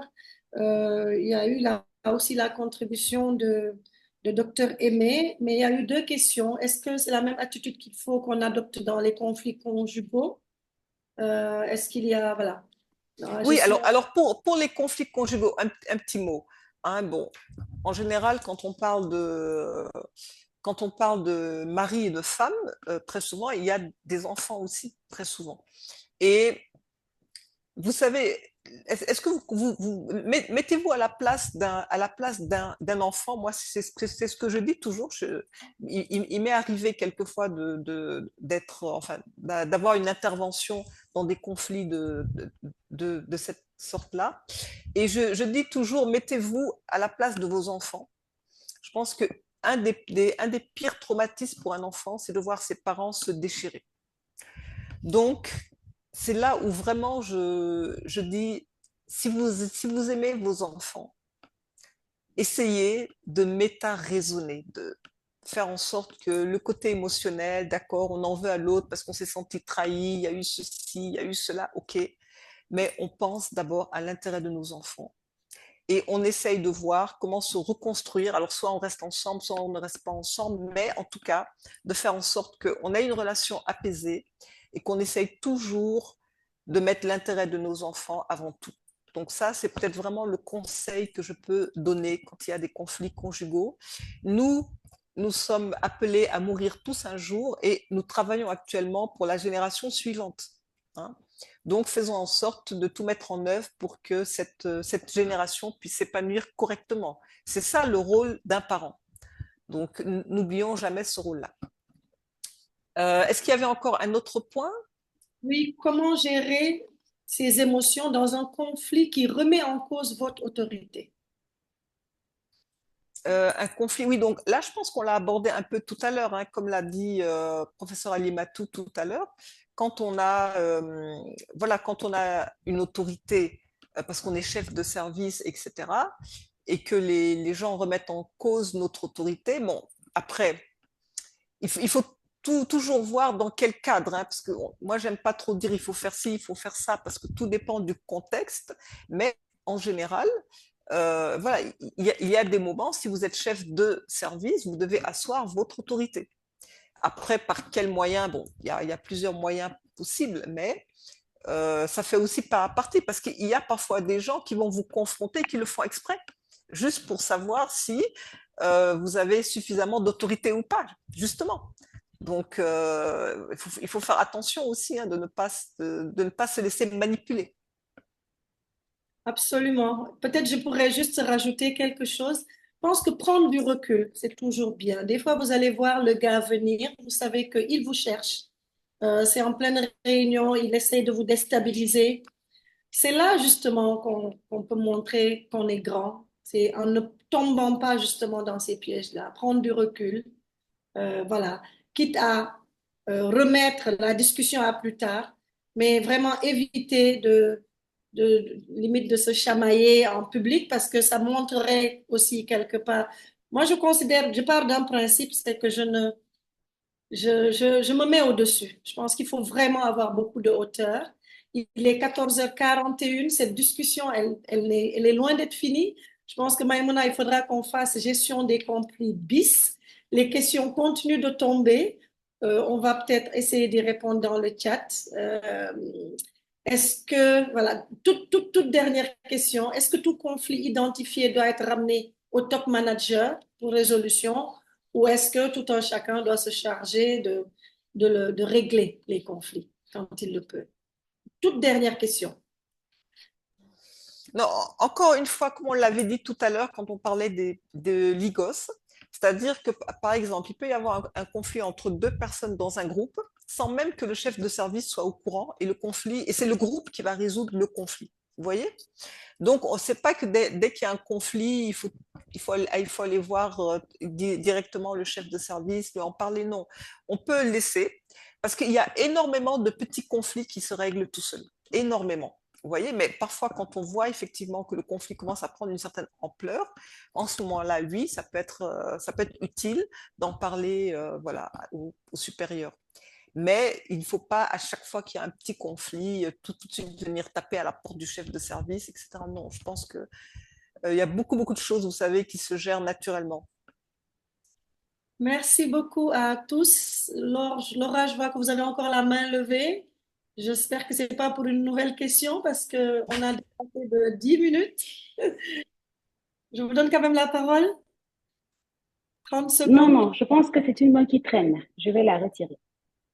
[SPEAKER 1] Il y a eu là aussi la contribution de Dr Aimé, mais il y a eu deux questions. Est-ce que c'est la même attitude qu'il faut qu'on adopte dans les conflits conjugaux? Est-ce qu'il y a, voilà.
[SPEAKER 2] Oui, alors pour les conflits conjugaux, un petit mot. Hein, bon, en général, quand on parle de mari et de femme, très souvent, il y a des enfants aussi, très souvent. Et vous savez, est-ce que mettez-vous à la place d'un enfant? Moi, c'est ce que je dis toujours. Il m'est arrivé quelquefois d'avoir une intervention dans des conflits de cette sorte-là. Et je dis toujours, mettez-vous à la place de vos enfants. Je pense que un des pires traumatismes pour un enfant, c'est de voir ses parents se déchirer. Donc, c'est là où vraiment je dis, si vous aimez vos enfants, essayez de méta-raisonner, de faire en sorte que le côté émotionnel, d'accord, on en veut à l'autre parce qu'on s'est senti trahi, il y a eu ceci, il y a eu cela, ok, mais on pense d'abord à l'intérêt de nos enfants. Et on essaye de voir comment se reconstruire. Alors, soit on reste ensemble, soit on ne reste pas ensemble, mais en tout cas, de faire en sorte qu'on ait une relation apaisée et qu'on essaye toujours de mettre l'intérêt de nos enfants avant tout. Donc ça, c'est peut-être vraiment le conseil que je peux donner quand il y a des conflits conjugaux. Nous sommes appelés à mourir tous un jour et nous travaillons actuellement pour la génération suivante. Hein. Donc, faisons en sorte de tout mettre en œuvre pour que cette génération puisse s'épanouir correctement. C'est ça le rôle d'un parent. Donc, n'oublions jamais ce rôle-là. Est-ce qu'il y avait encore un autre point?
[SPEAKER 1] Oui, comment gérer ces émotions dans un conflit qui remet en cause votre autorité?
[SPEAKER 2] Un conflit, oui, donc là, je pense qu'on l'a abordé un peu tout à l'heure, hein, comme l'a dit professeur Alimatou tout à l'heure. Quand on a, quand on a une autorité, parce qu'on est chef de service, etc., et que les gens remettent en cause notre autorité, bon, après, il faut toujours voir dans quel cadre, hein, parce que moi, j'aime pas trop dire il faut faire ci, il faut faire ça, parce que tout dépend du contexte, mais en général, voilà, il y a des moments, si vous êtes chef de service, vous devez asseoir votre autorité. Après, par quels moyens? Bon, il y a plusieurs moyens possibles, mais ça fait aussi partie, parce qu'il y a parfois des gens qui vont vous confronter, qui le font exprès, juste pour savoir si vous avez suffisamment d'autorité ou pas, justement. Donc, il faut faire attention aussi, hein, de ne pas se laisser manipuler.
[SPEAKER 1] Absolument. Peut-être je pourrais juste rajouter quelque chose. Je pense que prendre du recul, c'est toujours bien. Des fois, vous allez voir le gars venir, vous savez qu'il vous cherche. C'est en pleine réunion, il essaie de vous déstabiliser. C'est là justement qu'on peut montrer qu'on est grand. C'est en ne tombant pas justement dans ces pièges-là. Prendre du recul, voilà. Quitte à remettre la discussion à plus tard, mais vraiment éviter limite de se chamailler en public parce que ça montrerait aussi quelque part. Moi, je pars d'un principe, c'est que je me mets au-dessus. Je pense qu'il faut vraiment avoir beaucoup de hauteur. Il est 14h41, cette discussion, elle est loin d'être finie. Je pense que Maïmouna, il faudra qu'on fasse gestion des conflits bis. Les questions continuent de tomber. On va peut-être essayer d'y répondre dans le chat. Est-ce que, voilà, toute dernière question, est-ce que tout conflit identifié doit être ramené au top manager pour résolution ou est-ce que tout un chacun doit se charger de régler les conflits quand il le peut? Toute dernière question.
[SPEAKER 2] Non, encore une fois, comme on l'avait dit tout à l'heure quand on parlait de l'IGOS, c'est-à-dire que, par exemple, il peut y avoir un conflit entre deux personnes dans un groupe sans même que le chef de service soit au courant et le conflit, et c'est le groupe qui va résoudre le conflit. Vous voyez? Donc, on ne sait pas que dès qu'il y a un conflit, il faut aller voir directement le chef de service, lui en parler. Non, on peut le laisser parce qu'il y a énormément de petits conflits qui se règlent tout seuls. Énormément. Vous voyez, mais parfois, quand on voit effectivement que le conflit commence à prendre une certaine ampleur, en ce moment-là, oui, ça peut être utile d'en parler voilà, au supérieur. Mais il ne faut pas, à chaque fois qu'il y a un petit conflit, tout de suite venir taper à la porte du chef de service, etc. Non, je pense qu'il y a beaucoup, beaucoup de choses, vous savez, qui se gèrent naturellement.
[SPEAKER 1] Merci beaucoup à tous. Laura, je vois que vous avez encore la main levée. J'espère que ce n'est pas pour une nouvelle question parce qu'on a dépassé de 10 minutes. Je vous donne quand même la parole. 30 secondes.
[SPEAKER 10] Non, je pense que c'est une main qui traîne. Je vais la retirer.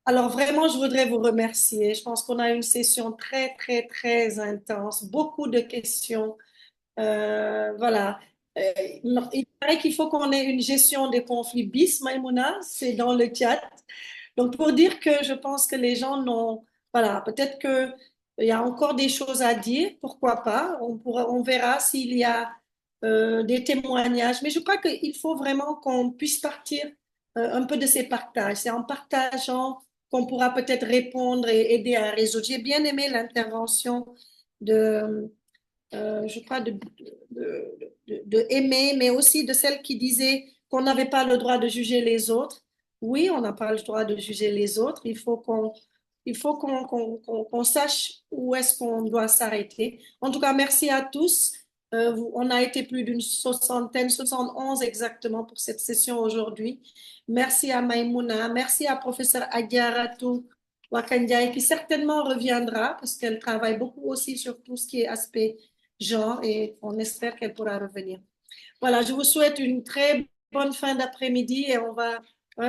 [SPEAKER 1] Alors vraiment, je voudrais vous remercier. Je pense qu'on a eu une session très, très, très intense. Beaucoup de questions. Voilà. Il paraît qu'il faut qu'on ait une gestion des conflits bis, Maïmouna, c'est dans le chat. Donc, pour dire que je pense que les gens n'ont... Voilà, peut-être qu'il y a encore des choses à dire, pourquoi pas. On verra s'il y a des témoignages. Mais je crois qu'il faut vraiment qu'on puisse partir un peu de ces partages. C'est en partageant qu'on pourra peut-être répondre et aider à résoudre. J'ai bien aimé l'intervention je crois, de aimer, mais aussi de celle qui disait qu'on n'avait pas le droit de juger les autres. Oui, on n'a pas le droit de juger les autres. Il faut qu'on sache où est-ce qu'on doit s'arrêter. En tout cas, merci à tous. On a été plus d'une soixantaine, 71 exactement pour cette session aujourd'hui. Merci à Maïmouna, merci à professeur Adiaratou Wakandiaï qui certainement reviendra parce qu'elle travaille beaucoup aussi sur tout ce qui est aspect genre et on espère qu'elle pourra revenir. Voilà, je vous souhaite une très bonne fin d'après-midi et on va